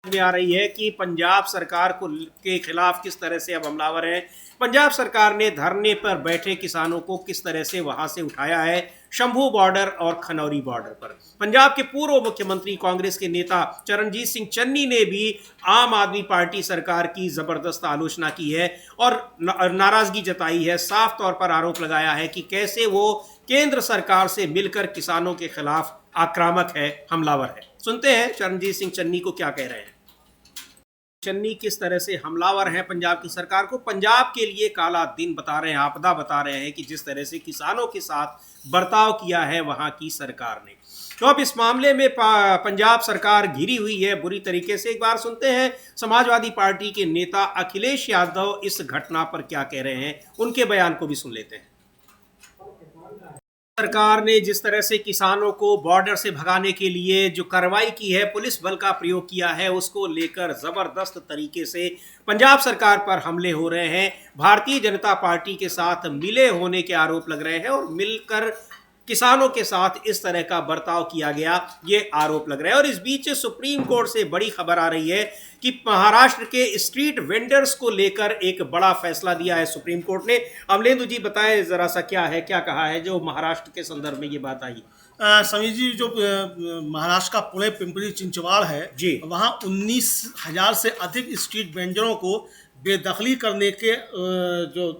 में आ रही है कि पंजाब सरकार के खिलाफ किस तरह से अब हमलावर हैं। पंजाब सरकार ने धरने पर बैठे किसानों को किस तरह से वहां से उठाया है। शंभू बॉर्डर और खनौरी बॉर्डर पर पंजाब के पूर्व मुख्यमंत्री कांग्रेस के नेता चरणजीत सिंह चन्नी ने भी आम आदमी पार्टी सरकार की जबरदस्त आलोचना की है और नाराजगी जताई है। साफ तौर पर आरोप लगाया है कि कैसे वो केंद्र सरकार से मिलकर किसानों के खिलाफ आक्रामक है, हमलावर है। सुनते हैं चरणजीत सिंह चन्नी को क्या कह रहे हैं। चन्नी किस तरह से हमलावर हैं पंजाब की सरकार को, पंजाब के लिए काला दिन बता रहे हैं, आपदा बता रहे हैं कि जिस तरह से किसानों के साथ बर्ताव किया है वहां की सरकार ने। तो अब इस मामले में पंजाब सरकार घिरी हुई है बुरी तरीके से। एक बार सुनते हैं समाजवादी पार्टी के नेता अखिलेश यादव इस घटना पर क्या कह रहे हैं, उनके बयान को भी सुन लेते हैं। सरकार ने जिस तरह से किसानों को बॉर्डर से भगाने के लिए जो कार्रवाई की है, पुलिस बल का प्रयोग किया है, उसको लेकर जबरदस्त तरीके से पंजाब सरकार पर हमले हो रहे हैं। भारतीय जनता पार्टी के साथ मिले होने के आरोप लग रहे हैं और मिलकर किसानों के साथ इस तरह का बर्ताव किया गया, ये आरोप लग रहा है। और इस बीच सुप्रीम कोर्ट से बड़ी खबर आ रही है कि महाराष्ट्र के स्ट्रीट वेंडर्स को लेकर एक बड़ा फैसला दिया है सुप्रीम कोर्ट ने। अमलेंदु जी बताएं जरा सा क्या है, क्या कहा है जो महाराष्ट्र के संदर्भ में ये बात आई। समीर जी, जो महाराष्ट्र का पुणे पिंपरी चिंचवाड़ है जी, वहाँ 19,000 से अधिक स्ट्रीट वेंडरों को बेदखली करने के जो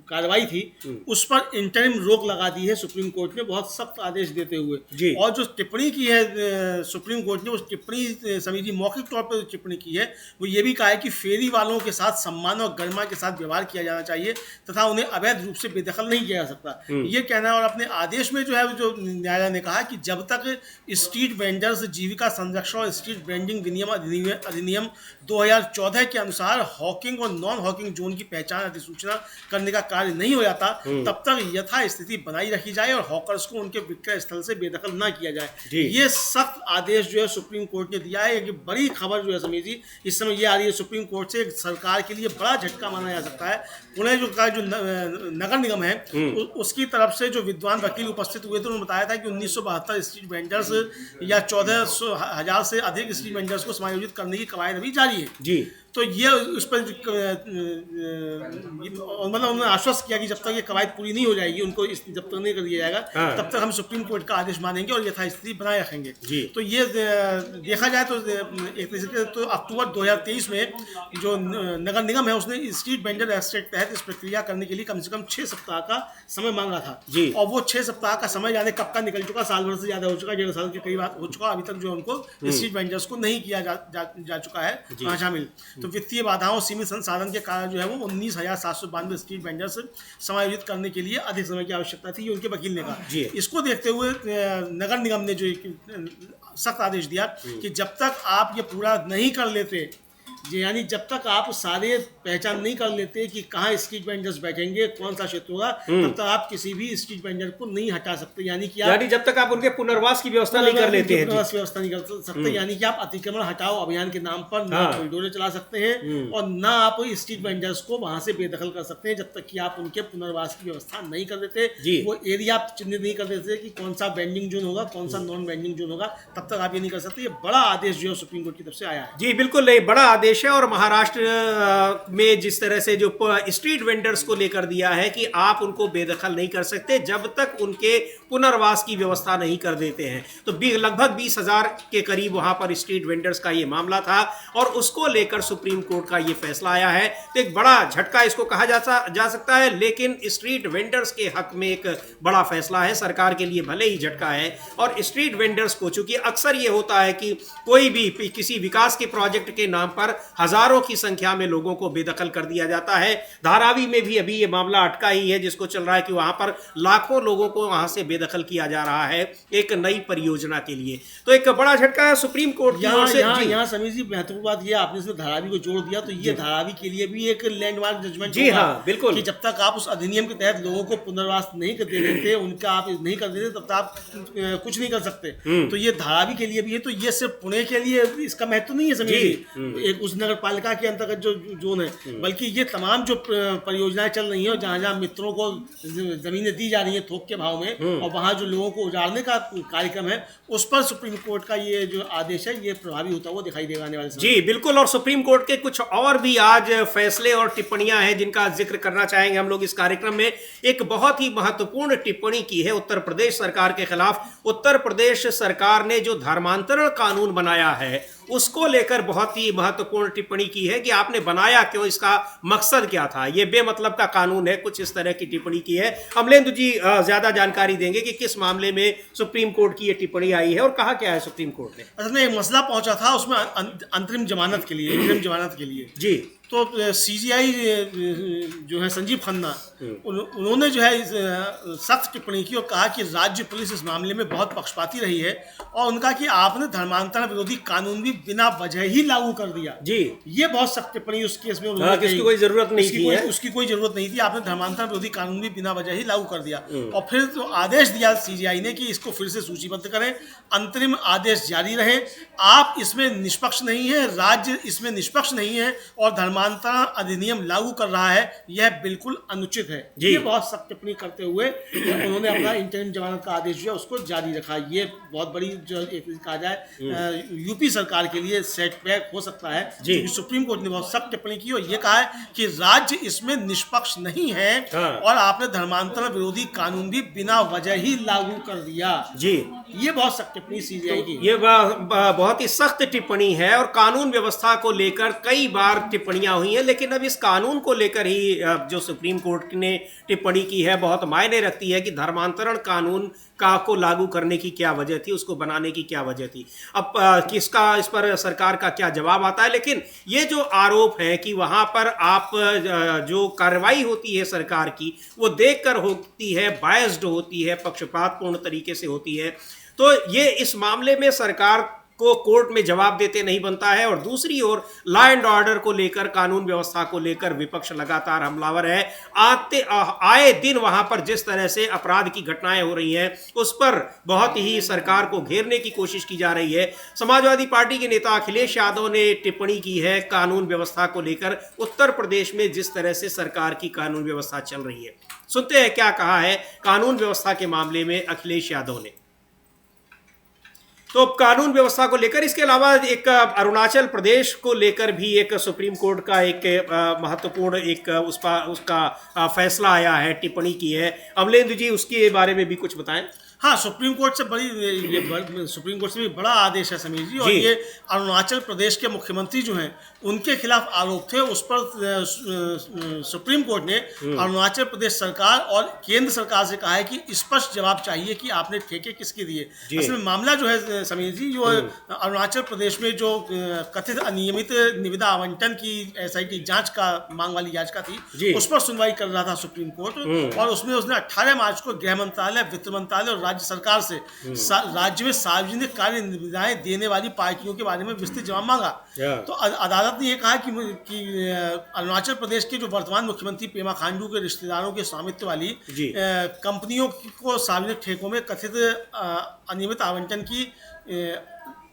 कार्रवाई थी उस पर इंटरिम रोक लगा दी है सुप्रीम कोर्ट ने, बहुत सख्त आदेश देते हुए जी। और जो टिप्पणी की है सुप्रीम कोर्ट ने, उस टिप्पणी समीर जी मौखिक तौर पर टिप्पणी की है, वो ये भी कहा है कि फेरी वालों के साथ सम्मान और गरिमा के साथ व्यवहार किया जाना चाहिए तथा उन्हें अवैध रूप से बेदखल नहीं किया जा सकता, ये कहना है। और अपने आदेश में जो है जो न्यायालय ने कहा कि जब तक स्ट्रीट वेंडर्स जीविका संरक्षण और स्ट्रीट वेंडिंग अधिनियम 2014 के अनुसार हॉकिंग और नॉन हॉकिंग जोन की पहचान अधिसूचना करने का कार्य नहीं हो जाता, तब तक यथा स्थिति बनाई रखी जाए और हॉकर्स को उनके विक्रय स्थल से बेदखल ना किया जाए। ये सख्त आदेश जो है सुप्रीम कोर्ट ने दिया है। ये बड़ी खबर जो है समीर जी इस समय ये आ रही है सुप्रीम कोर्ट से, सरकार के लिए बड़ा झटका माना जा सकता है। पुणे जो नगर निगम है उसकी तरफ से जो विद्वान वकील उपस्थित हुए थे उन्होंने बताया था कि 1972 स्ट्रीट वेंडर्स या 14,000 से अधिक स्ट्रीट वेंडर्स को समायोजित करने की कवायद अभी जारी है जी। तो ये उस पर मतलब उन्होंने आश्वस्त किया कि जब तक ये कवायद पूरी नहीं हो जाएगी, उनको जब तक नहीं कर दिया जाएगा, तब तक हम सुप्रीम कोर्ट का आदेश मानेंगे और यथास्थिति बनाए रखेंगे जी। तो ये देखा जाए तो एक तरीके से तो अक्टूबर 2023 में जो नगर निगम है उसने स्ट्रीट वेंडर एक्ट के तहत इस प्रक्रिया करने के लिए कम से कम 6 सप्ताह का समय मांगा था जी। और वो 6 सप्ताह का समय जाने कब का निकल चुका, साल भर से ज्यादा हो चुका, 1.5 साल के करीब हो चुका। अभी तक जो उनको स्ट्रीट वेंडर्स को नहीं किया जा चुका है वहाँ शामिल। तो वित्तीय बाधाओं सीमित संसाधन के कारण जो है वो 19,792 स्ट्रीट वेंडर्स समायोजित करने के लिए अधिक समय की आवश्यकता थी, ये उनके वकील ने कहा। इसको देखते हुए नगर निगम ने जो सख्त आदेश दिया कि जब तक आप ये पूरा नहीं कर लेते, यानी जब तक आप सारे पहचान नहीं कर लेते कि कहाँ स्ट्रीट वेंडर्स बैठेंगे, कौन सा क्षेत्र होगा, तब तक आप किसी भी स्ट्रीट वेंडर को नहीं हटा सकते। यानी कि जब तक आप उनके पुनर्वास की व्यवस्था नहीं कर लेते हैं, पुनर्वास व्यवस्था नहीं कर सकते, यानी कि आप अतिक्रमण हटाओ अभियान के नाम पर ना कॉरिडोर चला सकते हैं और ना आप स्ट्रीट वेंडर्स को वहां से बेदखल कर सकते हैं जब तक कि आप उनके पुनर्वास की व्यवस्था नहीं कर देते। वो एरिया आप चिन्हित नहीं कर देते कि कौन सा वेंडिंग जोन होगा, कौन सा नॉन वेंडिंग जोन होगा, तब तक आप ये नहीं कर सकते। ये बड़ा आदेश जो है सुप्रीम कोर्ट की तरफ से आया है जी। बिल्कुल नहीं, बड़ा आदेश आदेश है। और महाराष्ट्र में जिस तरह से जो स्ट्रीट वेंडर्स को लेकर दिया है कि आप उनको बेदखल नहीं कर सकते जब तक उनके पुनर्वास की व्यवस्था नहीं कर देते हैं। तो लगभग 20,000 के करीब वहां पर स्ट्रीट वेंडर्स का ये मामला था और उसको लेकर सुप्रीम कोर्ट का ये फैसला आया है। तो एक बड़ा झटका इसको कहा जा सकता है, लेकिन स्ट्रीट वेंडर्स के हक में एक बड़ा फैसला है। सरकार के लिए भले ही झटका है। और स्ट्रीट वेंडर्स को, चूंकि अक्सर ये होता है कि कोई भी किसी विकास के प्रोजेक्ट के नाम पर हजारों की संख्या में लोगों को बेदखल कर दिया जाता है। धारावी में भी अभी ये मामला अटका ही है, जिसको चल रहा है कि वहां पर लाखों लोगों को वहां से बेदखल किया जा रहा है एक नई परियोजना के लिए। तो एक बड़ा झटका है सुप्रीम कोर्ट की ओर से। यहाँ समीर जी महत्वपूर्ण बात ये आपने इसमें धारावी को जोड़ दिया, तो ये धारावी के लिए भी एक लैंडमार्क जजमेंट जी हाँ, बिल्कुल, कि जब तक आप उस अधिनियम के तहत लोगों को पुनर्वास नहीं कर देते, उनका आप नहीं कर देते, तब तक आप कुछ नहीं कर सकते। तो ये धारावी के लिए भी है। तो ये सिर्फ पुणे के लिए इसका महत्व नहीं है समीर जी, एक उस नगर पालिका के अंतर्गत जो जोन है, बल्कि ये तमाम जो परियोजनाएं चल रही हैं और जहां जहां मित्रों को जमीनें दी जा रही हैं थोक के भाव में, और वहां जो लोगों को उजाड़ने का कार्यक्रम है, उस पर सुप्रीम कोर्ट का ये जो आदेश है ये प्रभावी होता हुआ दिखाई देगा आने वाले समय। जी बिल्कुल। और सुप्रीम कोर्ट के कुछ और भी आज फैसले और टिप्पणियां हैं जिनका जिक्र करना चाहेंगे हम लोग इस कार्यक्रम में। एक बहुत ही महत्वपूर्ण टिप्पणी की है उत्तर प्रदेश सरकार के खिलाफ। उत्तर प्रदेश सरकार ने जो धर्मांतरण कानून बनाया है उसको लेकर बहुत ही महत्वपूर्ण टिप्पणी की है कि आपने बनाया क्यों, इसका मकसद क्या था, ये बेमतलब का कानून है, कुछ इस तरह की टिप्पणी की है। अमलेंदु जी ज्यादा जानकारी देंगे कि किस मामले में सुप्रीम कोर्ट की ये टिप्पणी आई है और कहा क्या है सुप्रीम कोर्ट ने। असल में एक मसला पहुंचा था उसमें अंतरिम जमानत के लिए जी। तो सीजीआई जो है संजीव खन्ना, उन्होंने जो है सख्त टिप्पणी की और कहा कि राज्य पुलिस इस मामले में बहुत पक्षपाती रही है, और उनका कि आपने धर्मांतरण विरोधी कानून भी बिना वजह ही लागू कर दिया। जी, ये बहुत सख्त टिप्पणी उस केस में उन्होंने उसकी कोई जरूरत नहीं थी, उसकी कोई जरूरत नहीं थी, आपने धर्मांतरण विरोधी कानून भी बिना वजह ही लागू कर दिया। और फिर तो आदेश दिया सीजीआई ने कि इसको फिर से सूचीबद्ध करें, अंतरिम आदेश जारी रहे, आप इसमें निष्पक्ष नहीं है, राज्य इसमें निष्पक्ष नहीं है और धर्मांतरण अधिनियम लागू कर रहा है, यह बिल्कुल अनुचित है। ये बहुत सख्त टिप्पणी करते हुए उन्होंने अपना इंटरिम जमानत का आदेश जो है उसको जारी रखा। ये बहुत बड़ी जो कहा जाए यूपी सरकार के लिए सेटबैक हो सकता है, क्योंकि सुप्रीम कोर्ट ने बहुत सख्त टिप्पणी की और ये कहा है कि राज्य इसमें निष्पक्ष नहीं है और आपने धर्मांतरण विरोधी कानून भी बिना वजह ही लागू कर दिया। जी, ये बहुत सख्त टिप्पणी सीजीआई की, ये बहुत ही सख्त टिप्पणी है। और कानून व्यवस्था को लेकर कई बार टिप्पणियां हुई हैं, लेकिन अब इस कानून को लेकर ही जो सुप्रीम कोर्ट ने टिप्पणी की है बहुत मायने रखती है कि धर्मांतरण कानून को लागू करने की क्या वजह थी, उसको बनाने की क्या वजह थी। अब किसका इस पर सरकार का क्या जवाब आता है। लेकिन ये जो आरोप है कि वहां पर आप जो कार्रवाई होती है सरकार की वो देखकर होती है, बायस्ड होती है, पक्षपातपूर्ण तरीके से होती है, तो ये इस मामले में सरकार को कोर्ट में जवाब देते नहीं बनता है। और दूसरी ओर लॉ एंड ऑर्डर को लेकर, कानून व्यवस्था को लेकर विपक्ष लगातार हमलावर है। आए दिन वहां पर जिस तरह से अपराध की घटनाएं हो रही हैं उस पर बहुत ही सरकार को घेरने की कोशिश की जा रही है। समाजवादी पार्टी के नेता अखिलेश यादव ने टिप्पणी की है कानून व्यवस्था को लेकर, उत्तर प्रदेश में जिस तरह से सरकार की कानून व्यवस्था चल रही है। सुनते हैं क्या कहा है कानून व्यवस्था के मामले में अखिलेश यादव ने। तो कानून व्यवस्था को लेकर, इसके अलावा एक अरुणाचल प्रदेश को लेकर भी एक सुप्रीम कोर्ट का एक महत्वपूर्ण एक उसका फैसला आया है, टिप्पणी की है। अमलेंदु जी उसके बारे में भी कुछ बताएं। हाँ, सुप्रीम कोर्ट से सुप्रीम कोर्ट से भी बड़ा आदेश है समीर जी, और ये अरुणाचल प्रदेश के मुख्यमंत्री जो हैं उनके खिलाफ आरोप थे, उस पर सुप्रीम कोर्ट ने अरुणाचल प्रदेश सरकार और केंद्र सरकार से कहा है कि स्पष्ट जवाब चाहिए कि आपने ठेके किसके दिए। असल में मामला जो है समीर जी, जो अरुणाचल प्रदेश में जो कथित अनियमित निविदा आवंटन की SIT जांच का मांग वाली याचिका थी, उस पर सुनवाई कर रहा था सुप्रीम कोर्ट, और उसमें उसने 18 मार्च को गृह मंत्रालय, वित्त मंत्रालय और राज्य सरकार से राज्य में सार्वजनिक कार्य निविदाएं देने वाली पार्टियों के बारे में विस्तृत जवाब मांगा। तो अदालत ने यह कहा कि अरुणाचल प्रदेश के जो वर्तमान मुख्यमंत्री पेमा खांडू के रिश्तेदारों के स्वामित्व वाली कंपनियों को सार्वजनिक ठेकों में कथित अनियमित आवंटन की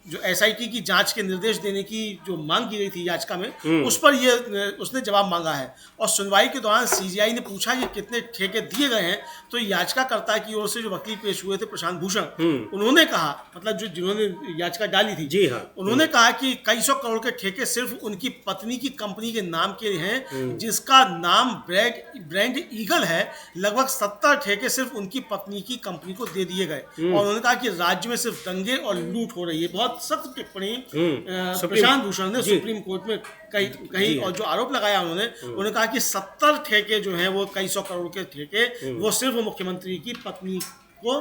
जो SIT की जांच के निर्देश देने की जो मांग की गई थी याचिका में, उस पर ये उसने जवाब मांगा है। और सुनवाई के दौरान CGI ने पूछा कि कितने ठेके दिए गए हैं, तो याचिकाकर्ता की ओर से जो वकील पेश हुए थे प्रशांत भूषण, उन्होंने कहा, मतलब जो जिन्होंने याचिका डाली थी, जी हाँ, उन्होंने कहा कि कई सौ करोड़ के ठेके सिर्फ उनकी पत्नी की कंपनी के नाम के हैं, जिसका नाम ब्रांड ईगल है। लगभग 70 ठेके सिर्फ उनकी पत्नी की कंपनी को दे दिए गए। और उन्होंने कहा कि राज्य में सिर्फ दंगे और लूट हो रही है। बहुत सख्त टिप्पणी प्रशांत भूषण ने सुप्रीम कोर्ट में कही और जो आरोप लगाया उन्होंने कहा कि 70 ठेके जो हैं वो कई सौ करोड़ के ठेके वो सिर्फ मुख्यमंत्री की पत्नी को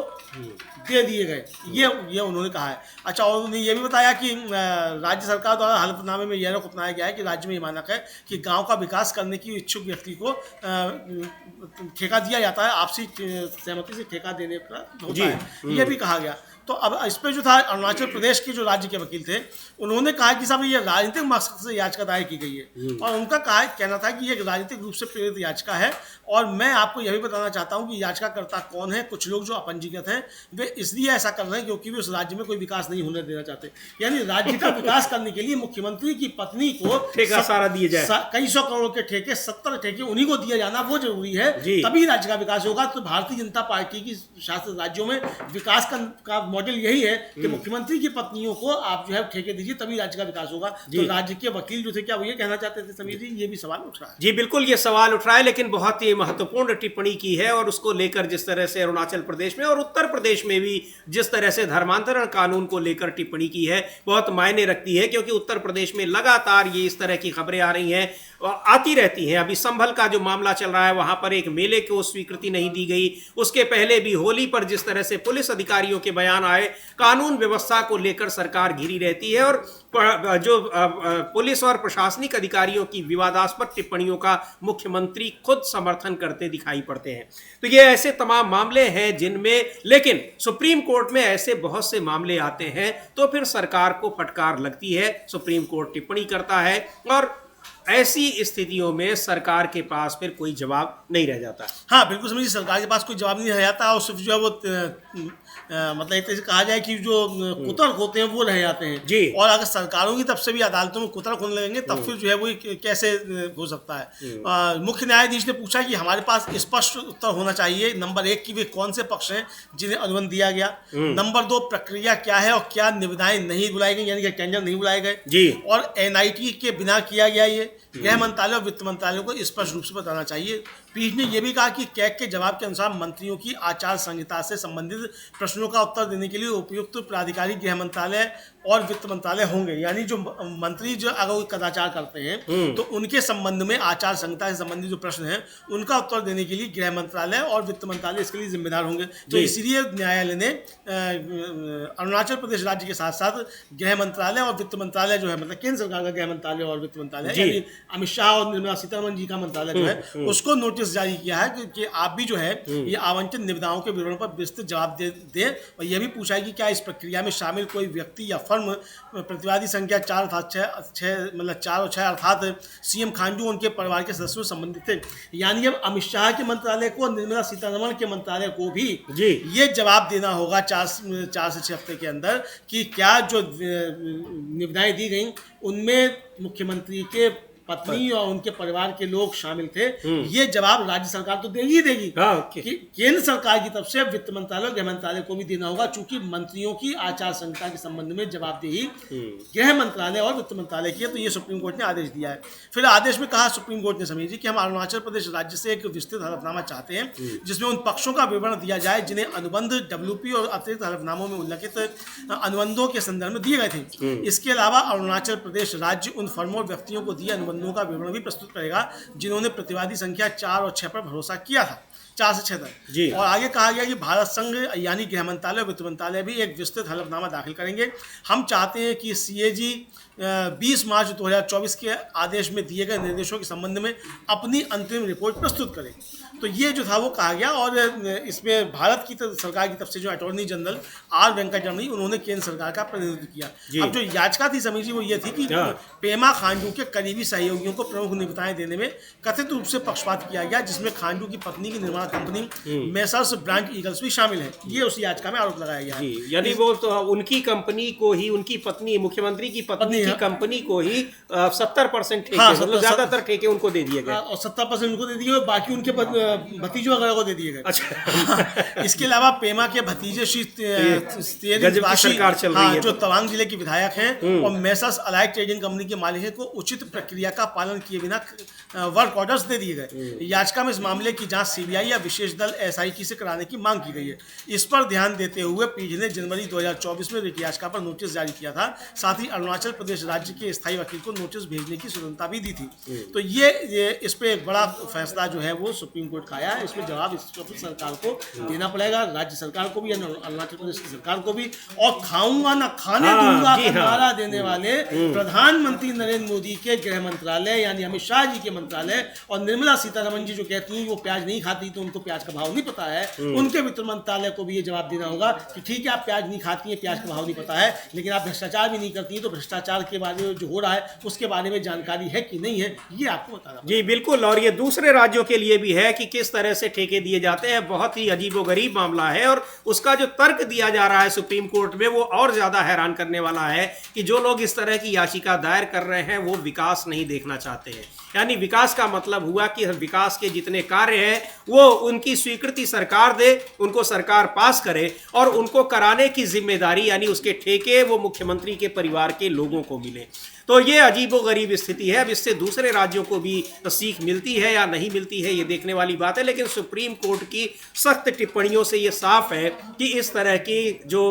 दे दिए गए, ये उन्होंने कहा है। अच्छा, और उन्होंने ये भी बताया कि राज्य सरकार द्वारा हलफनामे में यह रुख अपनाया गया है कि राज्य में ये मानक है कि गांव का विकास करने की इच्छुक व्यक्ति को ठेका दिया जाता है, आपसी सहमति से ठेका देने का होता है, ये भी कहा गया। तो अब इस पर जो था अरुणाचल प्रदेश के जो राज्य के वकील थे, उन्होंने कहा कि साहब ये राजनीतिक मकसद से याचिका दायर की गई है। और उनका कहना था कि ये राजनीतिक रूप से प्रेरित याचिका है। और मैं आपको यह भी बताना चाहता हूं कि याचिकाकर्ता कौन है। कुछ लोग जो अपंजीकृत हैं वे इसलिए ऐसा कर रहे हैं क्योंकि वे उस राज्य में कोई विकास नहीं होने देना चाहते। यानी राज्य का विकास करने के लिए मुख्यमंत्री की पत्नी को ठेका सारा दिए जाए, कई सौ करोड़ के ठेके, 70 ठेके उन्हीं को दिया जाना वो जरूरी है, तभी राज्य का विकास होगा। तो भारतीय जनता पार्टी की शासित राज्यों में विकास का मॉडल यही है कि मुख्यमंत्री की पत्नियों को आप जो है ठेके दीजिए, तभी राज्य का विकास होगा। तो राज्य के वकील जो थे, क्या वो ये कहना चाहते थे समीर जी? ये भी सवाल उठ रहा है। जी बिल्कुल, ये सवाल उठ रहा है, लेकिन बहुत ही महत्वपूर्ण टिप्पणी की है। और उसको लेकर जिस तरह से अरुणाचल प्रदेश में और उत्तर प्रदेश में भी जिस तरह से धर्मांतरण कानून को लेकर टिप्पणी की है, बहुत मायने रखती है। क्योंकि उत्तर प्रदेश में लगातार ये इस तरह की खबरें आ रही हैं, आती रहती हैं। अभी संभल का जो मामला चल रहा है, वहां पर एक मेले को स्वीकृति नहीं दी गई। उसके पहले भी होली पर जिस तरह से पुलिस अधिकारियों के बयान आए, कानून व्यवस्था को लेकर सरकार घिरी रहती है। और जो पुलिस और प्रशासनिक अधिकारियों की विवादास्पद टिप्पणियों का मुख्यमंत्री खुद समर्थन करते दिखाई पड़ते हैं। तो ये ऐसे तमाम मामले हैं जिनमें, लेकिन सुप्रीम कोर्ट में ऐसे बहुत से मामले आते हैं तो फिर सरकार को फटकार लगती है, सुप्रीम कोर्ट टिप्पणी करता है और ऐसी स्थितियों में सरकार के पास फिर कोई जवाब नहीं रह जाता। हाँ बिल्कुल समझिए, सरकार के पास कोई जवाब नहीं रह जाता और सिर्फ जो है वो मतलब एक तरह से कहा जाए कि जो कुतर्क होते हैं वो रह जाते हैं जी। और अगर सरकारों की तरफ से भी अदालतों में कुतर्क होने लगेंगे तब फिर जो है वो कैसे हो सकता है। मुख्य न्यायाधीश ने पूछा कि हमारे पास स्पष्ट उत्तर होना चाहिए। नंबर 1 कि वे कौन से पक्ष हैं जिन्हें अनुबंध दिया गया। नंबर 2 प्रक्रिया क्या है और क्या निविदाएं नहीं बुलाई गई, यानी कि टेंडर नहीं बुलाए गए जी। और NIT के बिना किया गया ये गृह मंत्रालय और वित्त मंत्रालय को स्पष्ट रूप से बताना चाहिए। पीठ ने यह भी कहा कि कैग के जवाब के अनुसार मंत्रियों की आचार संहिता से संबंधित प्रश्नों का उत्तर देने के लिए उपयुक्त प्राधिकारी गृह मंत्रालय और वित्त मंत्रालय होंगे। यानी जो मंत्री जो अगर कदाचार करते हैं तो उनके संबंध में आचार संहिता से संबंधित जो प्रश्न हैं उनका उत्तर देने के लिए गृह मंत्रालय और वित्त मंत्रालय इसके लिए जिम्मेदार होंगे। तो इसीलिए न्यायालय ने अरुणाचल प्रदेश राज्य के साथ साथ गृह मंत्रालय और वित्त मंत्रालय जो है, मतलब केंद्र सरकार का गृह मंत्रालय और वित्त मंत्रालय, यानी अमित शाह और निर्मला सीतारमण जी का मंत्रालय जो है, उसको नोटिस जारी किया है कि आप भी जो है ये आवंटित निविदाओं के विवरण पर विस्तृत जवाब दे और यह भी पूछा है कि क्या इस प्रक्रिया में शामिल कोई व्यक्ति या फर्म प्रतिवादी संख्या 4 और 6 अर्थात CM खांडू उनके परिवार के सदस्यों से संबंधित थे। यानी अब अमित शाह के मंत्रालय को, निर्मला सीतारमण के मंत्रालय को भी ये जवाब देना होगा 4 से 6 हफ्ते के अंदर कि क्या जो निविदाएं दी गई उनमें मुख्यमंत्री के पत्नी और उनके परिवार के लोग शामिल थे। ये जवाब राज्य सरकार तो देगी ही देगी। कि केंद्र सरकार की तरफ से वित्त मंत्रालय और गृह मंत्रालय को भी देना होगा, चूंकि मंत्रियों की आचार संहिता के संबंध में जवाबदेही गृह मंत्रालय और वित्त मंत्रालय की है। तो ये सुप्रीम कोर्ट ने आदेश दिया है। फिर आदेश में कहा सुप्रीम कोर्ट ने समीर जी कि हम अरुणाचल प्रदेश राज्य से एक विस्तृत हलफनामा चाहते हैं जिसमें उन पक्षों का विवरण दिया जाए जिन्हें अनुबंध WP और अतिरिक्त हलफनामों में उल्लिखित अनुबंधों के संदर्भ में दिए गए थे। इसके अलावा अरुणाचल प्रदेश राज्य उन फर्मों और व्यक्तियों को दिए अनुबंधों का विवरण भी प्रस्तुत करेगा जिन्होंने प्रतिवादी संख्या 4 और 6 पर भरोसा किया था, 4 से 6 तक। और आगे कहा गया कि भारत संघ यानी गृह मंत्रालय और वित्त मंत्रालय भी एक विस्तृत हलफनामा दाखिल करेंगे। हम चाहते हैं कि CAG 20 मार्च 2024 के आदेश में दिए गए निर्देशों के संबंध में अपनी अंतरिम रिपोर्ट प्रस्तुत करें। तो ये जो था वो कहा गया और इसमें भारत की सरकार की तरफ से जो अटॉर्नी जनरल R वेंकटरमणी उन्होंने केंद्र सरकार का प्रतिनिधित्व किया। अब जो याचिका थी समीर जी वो ये थी कि पेमा खांडू के करीबी सहयोगियों को प्रमुख नियुक्तियां देने में कथित रूप से पक्षपात किया गया, जिसमें खांडू की पत्नी की निर्माण कंपनी मेसर्स ब्रांड ईगल्स भी शामिल है। ये उस याचिका में आरोप लगाया गया है। यानी वो तो उनकी कंपनी को ही, उनकी पत्नी, मुख्यमंत्री की पत्नी की कंपनी को ही 70% ठेके, मतलब ज्यादातर ठेके उनको दे दिए गए और 70% उनको दे दिए गए, बाकी उनके भतीजों वगैरह को दे दिए गए। अच्छा। इसके अलावा पेमा के भतीजे श्री सरकार चल रही है, जो तवांग जिले के विधायक हैं और मेसर्स अलाइड ट्रेडिंग कंपनी के मालिक हैं, को उचित प्रक्रिया का पालन किए बिना वर्क ऑर्डर्स दे दिए गए। याचिका में इस मामले की जांच सीबीआई या विशेष दल एसआईटी से कराने की मांग की गई है। इस पर ध्यान देते हुए पीठ ने जनवरी 2024 में रिट याचिका पर नोटिस जारी किया था। साथ ही अरुणाचल प्रदेश राज्य के स्थायी वकील को नोटिस भेजने की स्वतंत्रता भी दी थी। तो ये इस पे एक बड़ा फैसला जो है वो सुप्रीम कोर्ट का आया है। इसमें जवाब इस सरकार को देना पड़ेगा, राज्य सरकार को भी, अरुणाचल प्रदेश की सरकार को भी। और खाऊंगा ना खाने दूंगा का नारा देने वाले प्रधानमंत्री नरेंद्र मोदी के गृह मंत्रालय यानी अमित शाह जी के मंत्रालय और निर्मला सीतारमण जी जो कहती हैं वो प्याज नहीं खाती तो उनको प्याज का भाव नहीं पता है, उनके वित्त मंत्रालय को भी ये जवाब देना होगा कि ठीक है आप प्याज नहीं खाती हैं, प्याज का भाव नहीं पता है, लेकिन आप भ्रष्टाचार भी नहीं करती हैं, तो भ्रष्टाचार के बारे में जो हो रहा है उसके बारे में जानकारी है कि नहीं है, ये आपको बताना। जी बिल्कुल। और ये दूसरे राज्यों के लिए भी है कि किस तरह से ठेके दिए जाते हैं। बहुत ही अजीबोगरीब मामला है और उसका जो तर्क दिया जा रहा है सुप्रीम कोर्ट में वो और ज्यादा हैरान करने वाला है कि जो लोग इस तरह की याचिका दायर कर रहे हैं वो विकास नहीं देखना चाहते हैं। यानी विकास का मतलब हुआ कि विकास के जितने कार्य हैं वो उनकी स्वीकृति सरकार दे, उनको सरकार पास करे और उनको कराने की जिम्मेदारी यानी उसके ठेके वो मुख्यमंत्री के परिवार के लोगों को मिले। तो ये अजीबोगरीब स्थिति है। अब इससे दूसरे राज्यों को भी सीख मिलती है या नहीं मिलती है ये देखने वाली बात है, लेकिन सुप्रीम कोर्ट की सख्त टिप्पणियों से ये साफ है कि इस तरह की जो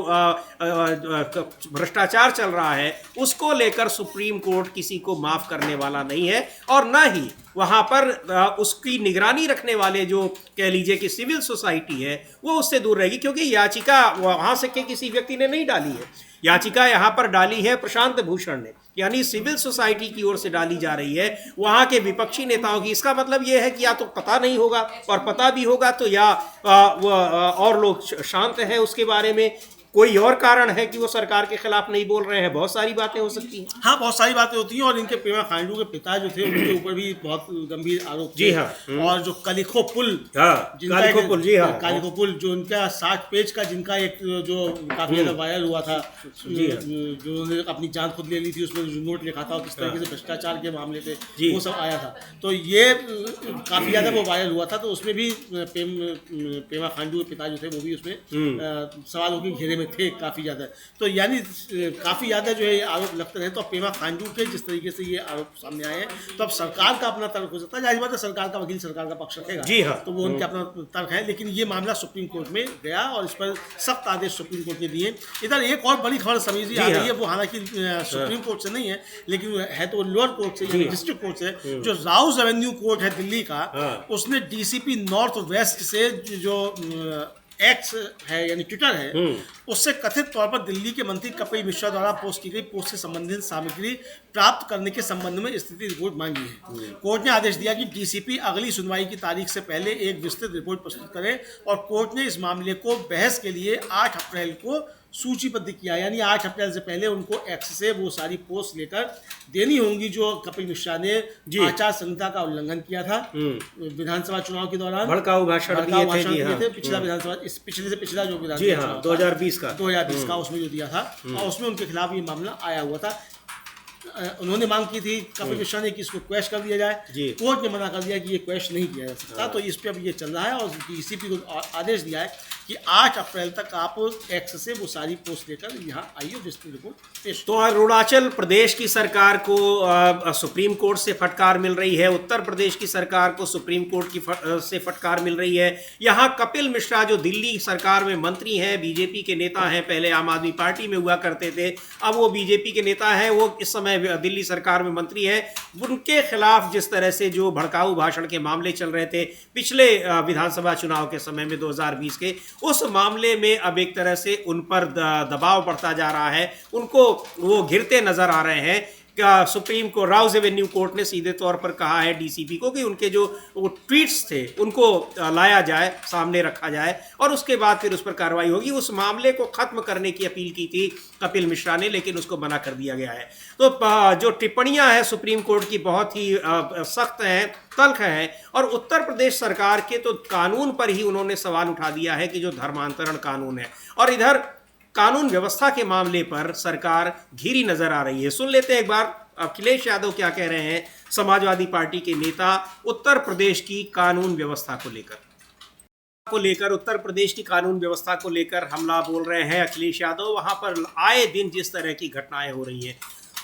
भ्रष्टाचार चल रहा है उसको लेकर सुप्रीम कोर्ट किसी को माफ करने वाला नहीं है और न ही वहाँ पर उसकी निगरानी रखने वाले जो कह लीजिए कि सिविल सोसाइटी है वो उससे दूर रहेगी, क्योंकि याचिका वहाँ से के किसी व्यक्ति ने नहीं डाली है। याचिका यहाँ पर डाली है प्रशांत भूषण ने, यानी सिविल सोसाइटी की ओर से डाली जा रही है वहाँ के विपक्षी नेताओं की। इसका मतलब ये है कि या तो पता नहीं होगा और पता भी होगा तो या और लोग शांत हैं उसके बारे में, कोई और कारण है कि वो सरकार के खिलाफ नहीं बोल रहे हैं। बहुत सारी बातें हो सकती हैं। हाँ, बहुत सारी बातें होती हैं। और इनके पेमा खांडू के पिता जो थे उनके ऊपर भी बहुत गंभीर आरोप जी हाँ। और जो कलिखो पुल, कालिखो पुल, जी हाँ, कालिखो पुल जो उनका 60 पेज का जिनका एक जो काफी ज्यादा वायरल हुआ था, जो उन्होंने अपनी जान खुद ले ली थी, उसमें जो नोट लिखा था किस तरीके से भ्रष्टाचार के मामले पे वो सब आया था, तो ये काफी ज्यादा वो वायरल हुआ था। तो उसमें भी पेमा खांडू के पिता जो थे वो भी उसमें सवालों के घेरे थे काफी ज्यादा। तो यानी काफी ज्यादा जो है आरोप लगते रहे। तो पेमा खांडू के जिस तरीके से ये आरोप सामने आए हैं तो अब सरकार का अपना तर्क हो सकता है, जाहिर बात है सरकार का वकील सरकार का पक्ष रखेगा, जी हाँ, तो वो उनके अपना तर्क है। लेकिन ये मामला सुप्रीम कोर्ट में गया और इस पर सख्त आदेश सुप्रीम कोर्ट ने दिए। इधर एक और बड़ी खबर समीजी आ रही है, वो हालांकि सुप्रीम कोर्ट से नहीं है लेकिन है तो लोअर कोर्ट से, डिस्ट्रिक्ट कोर्ट से। जो राउज एवेन्यू कोर्ट है दिल्ली का, उसने डीसीपी नॉर्थ वेस्ट से जो एक्स है यानी ट्विटर है उससे कथित तौर पर दिल्ली के मंत्री कपिल मिश्रा द्वारा पोस्ट की गई पोस्ट से संबंधित सामग्री प्राप्त करने के संबंध में स्थिति रिपोर्ट मांगी है। कोर्ट ने आदेश दिया कि डीसीपी अगली सुनवाई की तारीख से पहले एक विस्तृत रिपोर्ट प्रस्तुत करें और कोर्ट ने इस मामले को बहस के लिए 8 अप्रैल को सूचीबद्ध किया। यानी 8 अप्रैल से पहले उनको एक्स से वो सारी पोस्ट लेकर देनी होंगी जो कपिल मिश्रा ने आचार संहिता का उल्लंघन किया था विधानसभा चुनाव के दौरान, भड़काऊ भाषण दिए थे। पिछला विधानसभा पिछले से पिछला जो विधानसभा 2020 का उसमें जो दिया था और उसमें उनके खिलाफ ये मामला आया हुआ था। उन्होंने मांग की थी कपिल मिश्रा ने कि इसको क्वैश कर दिया जाए, कोर्ट ने मना कर दिया कि ये क्वैश नहीं किया जा सकता। तो इस पे अब ये चल रहा है और डीसीपी को आदेश दिया है कि 8 अप्रैल तक आप एक्स से वो सारी पोस्ट लेकर यहाँ आइए विस्तृत रिपोर्ट पेश। तो अरुणाचल प्रदेश की सरकार को सुप्रीम कोर्ट से फटकार मिल रही है, उत्तर प्रदेश की सरकार को सुप्रीम कोर्ट की से फटकार मिल रही है। यहाँ कपिल मिश्रा जो दिल्ली सरकार में मंत्री हैं, बीजेपी के नेता हैं, पहले आम आदमी पार्टी में हुआ करते थे, अब वो बीजेपी के नेता हैं, वो इस समय दिल्ली सरकार में मंत्री है। उनके खिलाफ जिस तरह से जो भड़काऊ भाषण के मामले चल रहे थे पिछले विधानसभा चुनाव के समय में 2020 के, उस मामले में अब एक तरह से उन पर दबाव बढ़ता जा रहा है, उनको वो घिरते नजर आ रहे हैं। Supreme court Rouse Avenue court ने सीधे तौर पर कहा है डीसीपी को कि उनके जो वो ट्वीट्स थे उनको लाया जाए, सामने रखा जाए और उसके बाद फिर उस पर कार्रवाई होगी। उस मामले को खत्म करने की अपील की थी कपिल मिश्रा ने, लेकिन उसको मना कर दिया गया है। तो जो टिप्पणियां हैं सुप्रीम कोर्ट की बहुत ही सख्त हैं, तल्ख हैं और उत्तर प्रदेश सरकार के तो कानून पर ही उन्होंने सवाल उठा दिया है कि जो धर्मांतरण कानून है, और इधर कानून व्यवस्था के मामले पर सरकार घिरी नजर आ रही है। सुन लेते हैं एक बार अखिलेश यादव क्या कह रहे हैं, समाजवादी पार्टी के नेता, उत्तर प्रदेश की कानून व्यवस्था को लेकर उत्तर प्रदेश की कानून व्यवस्था को लेकर हमला बोल रहे हैं अखिलेश यादव। वहां पर आए दिन जिस तरह की घटनाएं हो रही हैं,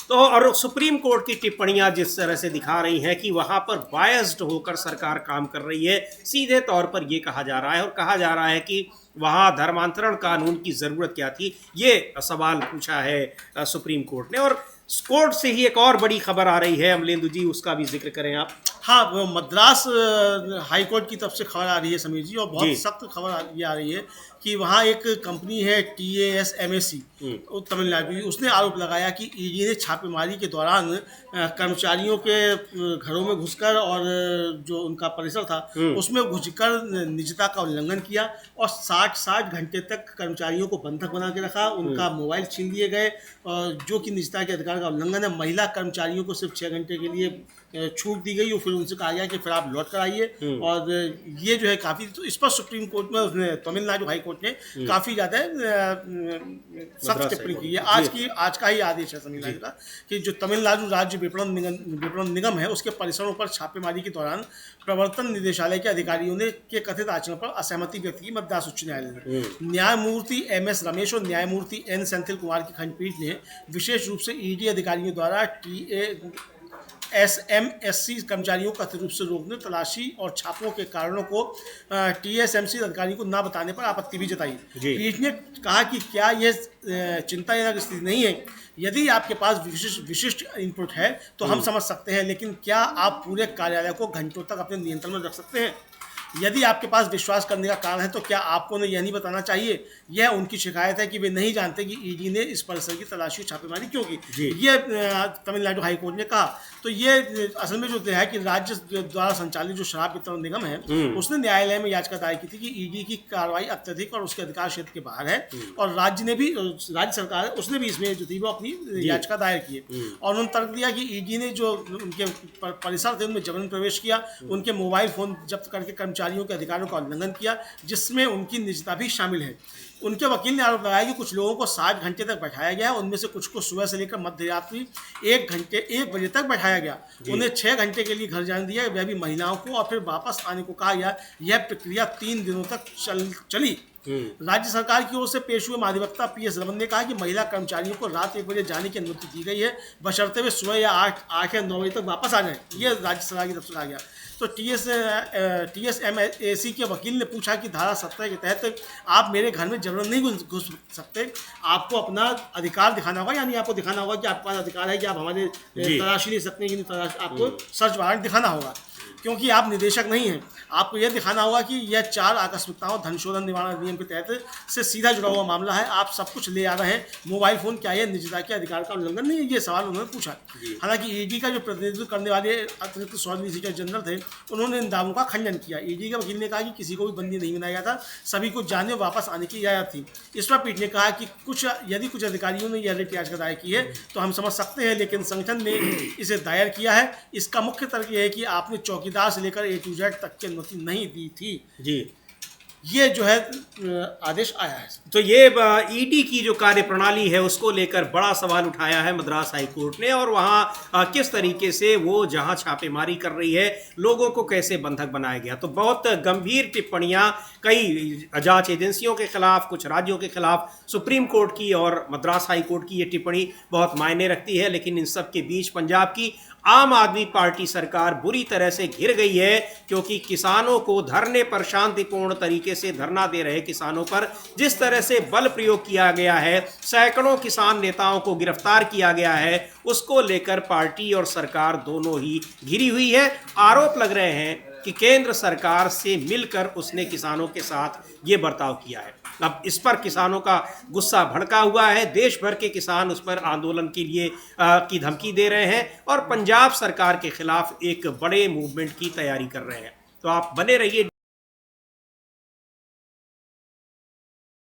तो और सुप्रीम कोर्ट की टिप्पणियां जिस तरह से दिखा रही हैं कि वहां पर बायस्ड होकर सरकार काम कर रही है, सीधे तौर पर यह कहा जा रहा है और कहा जा रहा है कि वहां धर्मांतरण कानून की जरूरत क्या थी, ये सवाल पूछा है सुप्रीम कोर्ट ने। और कोर्ट से ही एक और बड़ी खबर आ रही है, अमलेंदु जी, उसका भी जिक्र करें आप। हाँ, मद्रास हाई कोर्ट की तरफ से खबर आ रही है समीर जी, और बहुत सख्त खबर ये आ रही है कि वहाँ एक कंपनी है TASMAC तमिलनाडु की, उसने आरोप लगाया कि ईडी ने छापेमारी के दौरान कर्मचारियों के घरों में घुसकर और जो उनका परिसर था उसमें घुसकर निजता का उल्लंघन किया और 60 घंटे तक कर्मचारियों को बंधक बना के रखा, उनका मोबाइल छीन लिए गए, जो कि निजता के अधिकार का उल्लंघन है। महिला कर्मचारियों को सिर्फ 6 घंटे के लिए छूट दी गई और फिर उनसे कहा गया कि फिर आप लौट कर आइए। और ये जो है काफ़ी, तो इस पर सुप्रीम कोर्ट में उसने तमिलनाडु हाई कोर्ट ने काफ़ी ज़्यादा सख्त टिप्पणी की है। आज का ही आदेश है तमिलनाडु का कि जो तमिलनाडु राज्य विपणन निगम है उसके परिसरों पर छापेमारी के दौरान प्रवर्तन निदेशालय के अधिकारियों ने के कथित आचरण पर असहमति व्यक्त की मद्रास उच्च न्यायालय ने। न्यायमूर्ति MS रमेश और न्यायमूर्ति N सेंथिल कुमार की खंडपीठ ने विशेष रूप से ईडी अधिकारियों द्वारा TASMAC कर्मचारियों को कथित रूप से रोकने, तलाशी और छापों के कारणों को TSMC अधिकारियों को न बताने पर आपत्ति भी जताई। पीठ ने कहा कि क्या यह चिंताजनक स्थिति नहीं है? यदि आपके पास विशिष्ट इनपुट है तो हम समझ सकते हैं, लेकिन क्या आप पूरे कार्यालय को घंटों तक अपने नियंत्रण में रख सकते हैं? यदि आपके पास विश्वास करने का कारण है तो क्या आपको उन्हें यह नहीं बताना चाहिए? यह उनकी शिकायत है कि वे नहीं जानते कि ईडी ने इस परिसर की तलाशी छापेमारी क्यों की। ये तमिलनाडु हाई कोर्ट ने कहा। तो ये असल में जो है कि राज्य द्वारा संचालित जो शराब वितरण निगम है उसने न्यायालय में याचिका दायर की थी कि ईडी की कार्रवाई अत्यधिक और उसके अधिकार क्षेत्र के बाहर है, और राज्य सरकार उसने भी इसमें जो थी वो अपनी याचिका दायर की है। और उन्होंने तर्क दिया कि ईडी ने जो उनके परिसर थे उनमें जबरन प्रवेश किया, उनके मोबाइल फोन जब्त करके कर्मचारियों के अधिकारों का उल्लंघन किया, जिसमें उनकी निजता भी शामिल है। उनके वकील ने आरोप लगाया कि कुछ लोगों को 60 घंटे तक बैठाया गया, उनमें से कुछ को सुबह से लेकर मध्य रात्रि 1 बजे तक बैठाया गया। उन्हें 6 घंटे के लिए घर जाने दिया, वह भी महिलाओं को, और फिर वापस आने को कहा गया। यह प्रक्रिया 3 दिनों तक चली। राज्य सरकार की ओर से पेश हुए महाधिवक्ता PS रमन ने कहा कि महिला कर्मचारियों को रात 1 बजे जाने की अनुमति दी गई है, बशर्ते वे सुबह या 8 या 9 बजे तक वापस आ जाए। ये राज्य सरकार की तरफ से कहा गया। तो TSMAC के वकील ने पूछा कि धारा 17 के तहत आप मेरे घर में जबरन नहीं घुस सकते, आपको अपना अधिकार दिखाना होगा, यानी आपको दिखाना होगा कि आपके पास अधिकार है कि आप हमारे तलाशी ले सकते हैं कि नहीं, आपको सर्च वारंट दिखाना होगा, क्योंकि आप निदेशक नहीं हैं। आपको यह दिखाना होगा कि यह 4 आकस्मिकताओं धन शोधन निवारण अधिनियम के तहत से सीधा जुड़ा हुआ मामला है, आप सब कुछ ले आ रहे हैं, मोबाइल फोन, क्या यह निजता के अधिकार का उल्लंघन नहीं है? ये सवाल उन्होंने पूछा। हालांकि ईडी का जो प्रतिनिधित्व करने वाले अतिरिक्त सॉलिसिटर जनरल थे उन्होंने इन दावों का खंडन किया। ईडी के वकील ने कहा कि किसी को भी बंदी नहीं बनाया गया था, सभी को जाने और वापस आने की इजाजत थी। इस पर पीठ ने कहा कि यदि कुछ अधिकारियों ने यह रिट याचिका दायर की है तो हम समझ सकते हैं, लेकिन संगठन ने इसे दायर किया है। इसका मुख्य तर्क यह है कि आपने चौकीदार से लेकर A to Z तक की अनुमति नहीं दी थी। ये जो है आदेश आया है। तो ये ईडी की जो कार्यप्रणाली है उसको लेकर बड़ा सवाल उठाया है मद्रास हाई कोर्ट ने, और वहाँ किस तरीके से वो जहाँ छापेमारी कर रही है लोगों को कैसे बंधक बनाया गया। तो बहुत गंभीर टिप्पणियाँ कई जांच एजेंसियों के खिलाफ, कुछ राज्यों के खिलाफ, सुप्रीम कोर्ट की और मद्रास हाई कोर्ट की ये टिप्पणी बहुत मायने रखती है। लेकिन इन सब के बीच पंजाब की आम आदमी पार्टी सरकार बुरी तरह से घिर गई है, क्योंकि किसानों को धरने पर, शांतिपूर्ण तरीके से धरना दे रहे किसानों पर जिस तरह से बल प्रयोग किया गया है, सैकड़ों किसान नेताओं को गिरफ्तार किया गया है, उसको लेकर पार्टी और सरकार दोनों ही घिरी हुई है। आरोप लग रहे हैं कि केंद्र सरकार से मिलकर उसने किसानों के साथ ये बर्ताव किया है। अब इस पर किसानों का गुस्सा भड़का हुआ है, देश भर के किसान उस पर आंदोलन के लिए की धमकी दे रहे हैं और पंजाब सरकार के खिलाफ एक बड़े मूवमेंट की तैयारी कर रहे हैं। तो आप बने रहिए